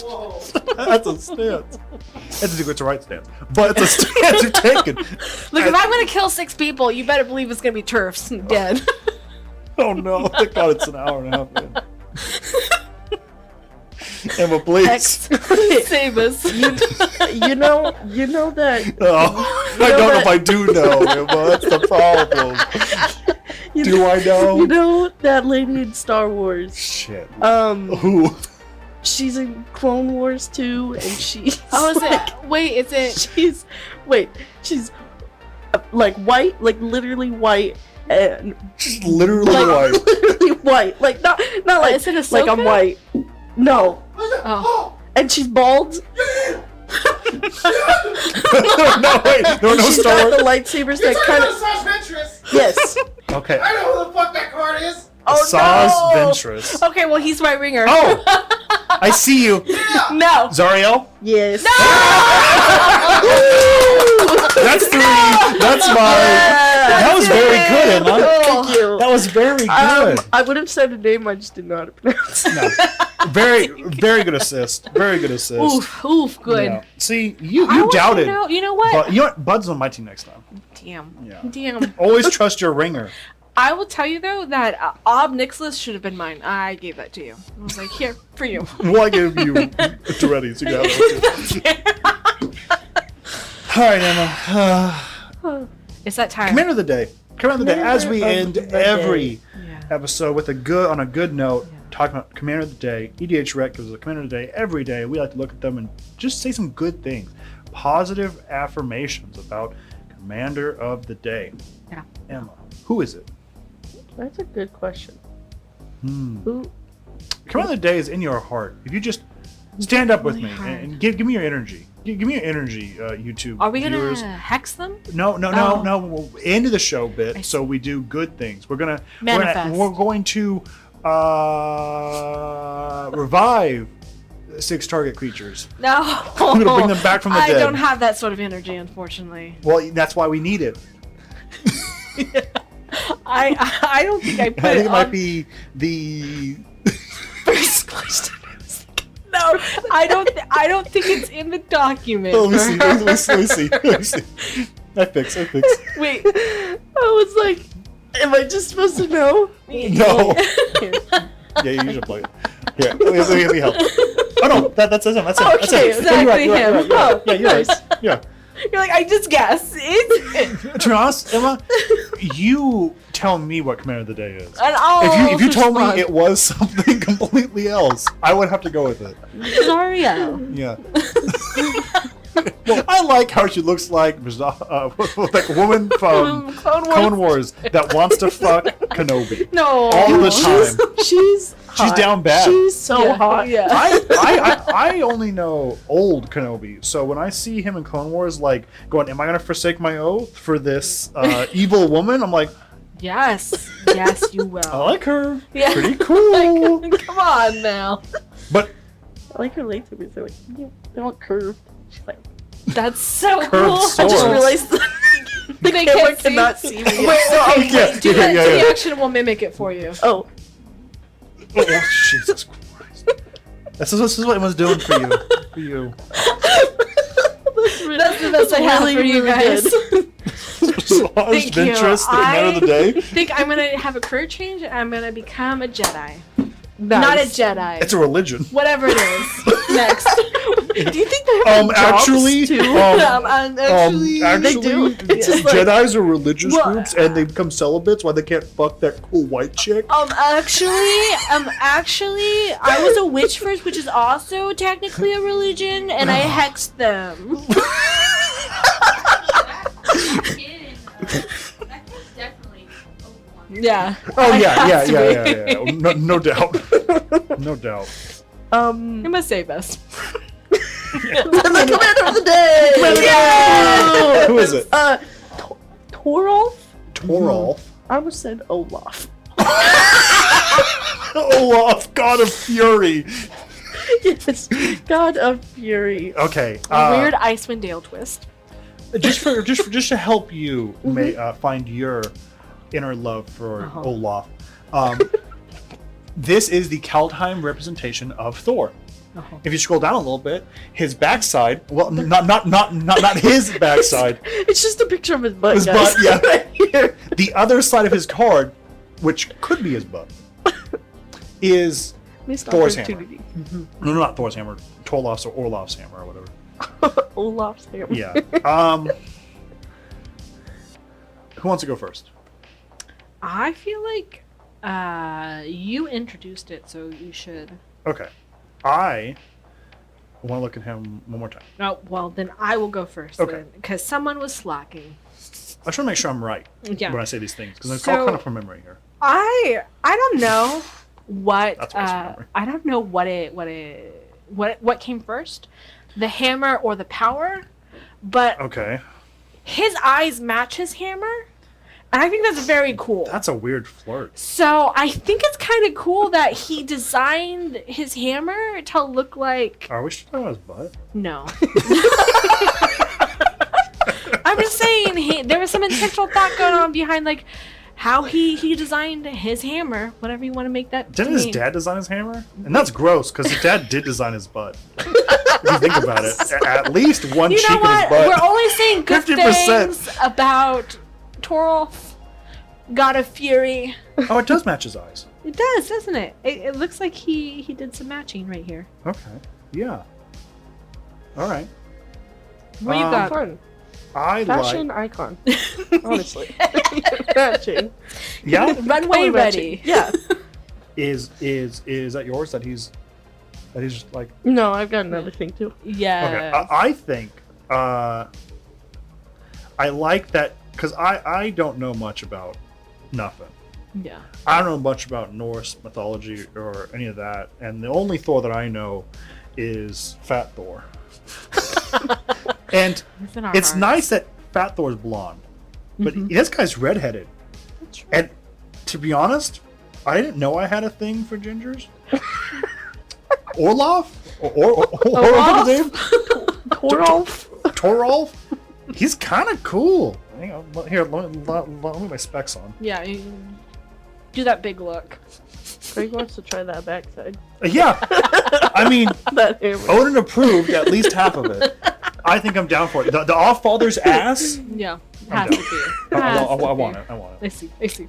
Whoa. That's a stance. It's a right stance, but it's a stance you've taken. Look, if I'm gonna kill 6 people, you better believe it's gonna be turfs, dead. Oh no! Thank God it's an hour and a half in. Emma, please. Hex. Save us. You know that. Oh, I don't know if I do know, Emma. That's the problem. Do I know? You know that lady in Star Wars. Shit. Who? Who? She's in Clone Wars too, and she's. Oh, is it? Wait, is it? She's like white, like literally white, and Just literally like white. literally white, like not like Is it Ahsoka? like I'm white. No, Oh. and she's bald. No, wait. No She's Star got Wars. the lightsabers that kind of. Ventress. Yes. Okay. I know who the fuck that card is. Saz no! Ventress. Okay, well he's my ringer. Oh! I see you. Yeah. No. Zariel? Yes. That's 3. That's 5. That was very good, Emma. Thank you. That was very good. I would have said a name, I just didn't know how to pronounce it. No. Very good assist. Very good assist. Oof, good. Yeah. See, you I want doubted. to know, you know what? But you know what? Bud's on my team next time. Damn. Yeah. Damn. Always trust your ringer. I will tell you though that Ob Nicholas should have been mine. I gave that to you. I was like, here for you. Well, I gave you Tourette, so you can have that too. All right, Emma. It's that time. Commander of the day. Commander of the day. As we Commander end of the every day. Yeah. episode with on a good note, talking about Commander of the Day. EDH Rec gives us a Commander of the Day every day. We like to look at them and just say some good things, positive affirmations about Commander of the Day. Yeah. Emma, who is it? That's a good question. Who? Commander of the Day is in your heart. If you just stand up with Really me hard. and give me your energy. Give me your energy, YouTube Are we viewers. gonna hex them? No. Oh. We'll end of the show I bit, see. so we do good things. We're Manifest. going to revive 6 target creatures. No. We're gonna bring them back from the I dead. don't have that sort of energy, unfortunately. Well, that's why we need it. I don't think I put I think it it might on be the. first question. No, I don't think it's in the document. Oh, let me see. Let me see. I fix. Wait. I was like, am I just supposed to know? No. Yeah, you should play it. Here, let me help. Oh no, that's him. That's him. Okay, that's him. exactly You're right. him. Yeah, you're right. Yeah. You're like, I just guessed. It's To be honest, Emma, you tell me what Commander of the Day is. and I'll If you told me respond. it was something completely else, I would have to go with it. Zario. Yeah. I like how she looks like like a woman from Clone Wars that wants to fuck Kenobi. No. All the time. She's hot. down bad. She's so Yeah, hot. yeah. I only know old Kenobi, so when I see him in Clone Wars, like going, "Am I gonna forsake my oath for this evil woman?" I'm like, Yes, you will. I like her. Yeah. Pretty cool. Like, come on now. But I like her lightsabers. They're like, they're all curved. She's like, That's so Curved cool. sword. I just realized the They camera can't see. cannot see me. Wait, Yeah, do yeah, the yeah. action, we'll mimic it for you. Oh, Oh, Jesus Christ. This is what everyone's doing for you. For you. That's the best I have for you guys. Lost you. interest in the matter of the day. I think I'm gonna have a career change and I'm gonna become a Jedi. nice. Not a Jedi. It's a religion. Whatever it is. Next. Do you think they have jobs Actually, too? actually, They do. It's just like, Jedis are religious Well, groups, and they become celibates. Why they can't fuck that cool white chick? Actually, I was a witch first, which is also technically a religion, and I hexed them. That kid that's definitely Obi-Wan. Yeah. Oh yeah, has to yeah. No doubt, no doubt. It must save us. the commander of the day. Yeah! Who is it? Torolf. Torolf. I almost said Olaf. Olaf, God of Fury. Yes, God of Fury. Okay. A weird Icewind Dale twist. Just to help you find your inner love for Olaf. This is the Kaldheim representation of Thor. If you scroll down a little bit, his backside, well, not his backside. It's just a picture of his butt. His guys. butt, yeah. Right here. The other side of his card, which could be his butt, is Missed Thor's hammer. opportunity. No, not Thor's hammer, Torlof's or Orlov's hammer or whatever. Olaf's hammer. Yeah. Who wants to go first? I feel like you introduced it, so you should. Okay. I want to look at him one more time. Oh, well, then I will go first. Okay. Because someone was slacking. I just want to make sure I'm right Yeah. when I say these things because it's So- all kind of from memory here. I don't know what That's what's from memory. I don't know what came first, the hammer or the power, but Okay. his eyes match his hammer, and I think that's very cool. That's a weird flirt. So I think it's kind of cool that he designed his hammer to look like Are we still talking about his butt? no. I'm just saying there was some intentional thought going on behind like how he designed his hammer, whatever you want to make that. Didn't to his mean. dad design his hammer? And that's gross because his dad did design his butt. If you think about it, at least one You cheek know of his what? butt. We're only saying good 50%. things about Torolf, God of Fury. Oh, it does match his eyes. It does, doesn't it? It looks like he did some matching right here. Okay. Yeah. All right. What you got? Fun. I Fashion like. icon. Honestly. Matching. Yeah. Runway Totally ready. matching. Yeah. Is that yours? That he's like. No, I've got another thing too. Yeah. Okay. I think. I like that because I don't know much about nothing. Yeah. I don't know much about Norse mythology or any of that, and the only Thor that I know is Fat Thor. And It's in our it's hearts. nice that Fat Thor's blonde, but this guy's redheaded. That's right. And to be honest, I didn't know I had a thing for gingers. Orlov? What's his name? Torolf. Torolf? He's kind of cool. Hang on, here, let me put my specs on. Yeah. Do that big look. Craig wants to try that backside. Yeah, I mean, That hammer. Odin approved at least half of it. I think I'm down for it. The All-Father's ass? Yeah. I'm Has to down. be. I Has to want be. it. I want it. I see. I see.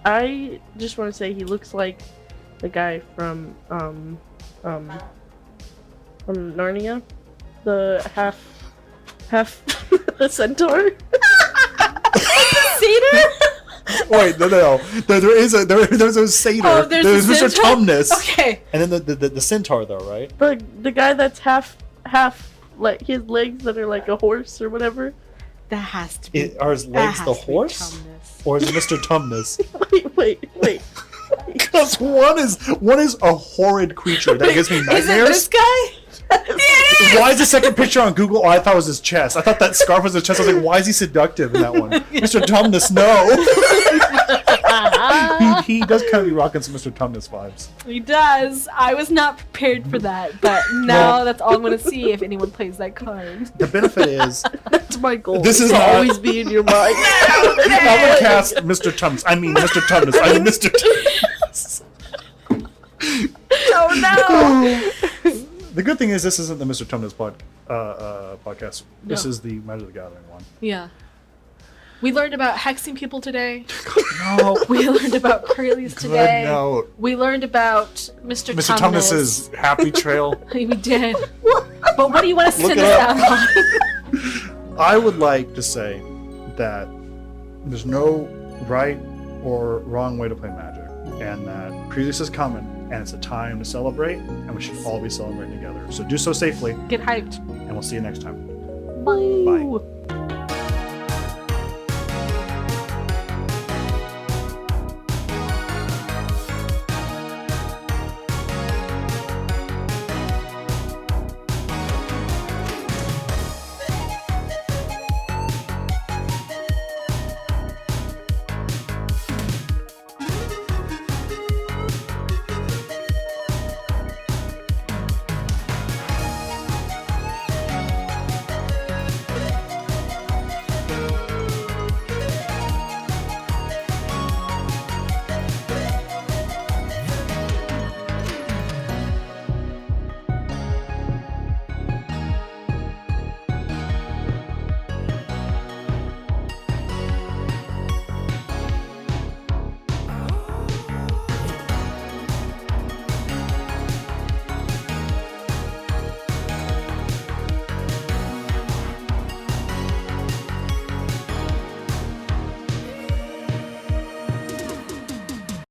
I just want to say he looks like the guy from Narnia, the half the centaur. Cedar? Wait, no. There's a satyr. Oh, there's a Mr. centaur? Tumnus. Okay. And then the centaur, though, right? The guy that's half like his legs that are like a horse or whatever. That has to be. Are his that legs has the to be horse? Tumnus. Or is it Mr. Tumnus? Wait. Because one is a horrid creature that gives me Is it nightmares. this guy? Why is the second picture on Google? Oh, I thought it was his chest. I thought that scarf was his chest. I was like, why is he seductive in that one? Mr. Tumnus, no. he does kind of be rocking some Mr. Tumnus vibes. He does. I was not prepared for that, but now that's all I'm going to see if anyone plays that card. The benefit is That's my goal. This is to not- always be in your mind. I'm gonna cast Mr. Tumnus. I mean Mr. Tumnus. I mean Mr. Tumnus. Oh no! The good thing is this isn't the Mr. Tumnus podcast. This No. is the Magic the Gathering one. Yeah. We learned about hexing people today. No. We learned about Curly's Good today. note. We learned about Mr. Mr. Tumnus's happy trail. We did. But what do you want to Look send it us up. out on? I would like to say that there's no right or wrong way to play Magic, and that Previous is coming, and it's a time to celebrate, and we should all be celebrating together. So do so safely, Get hyped. and we'll see you next time. Bye. Bye.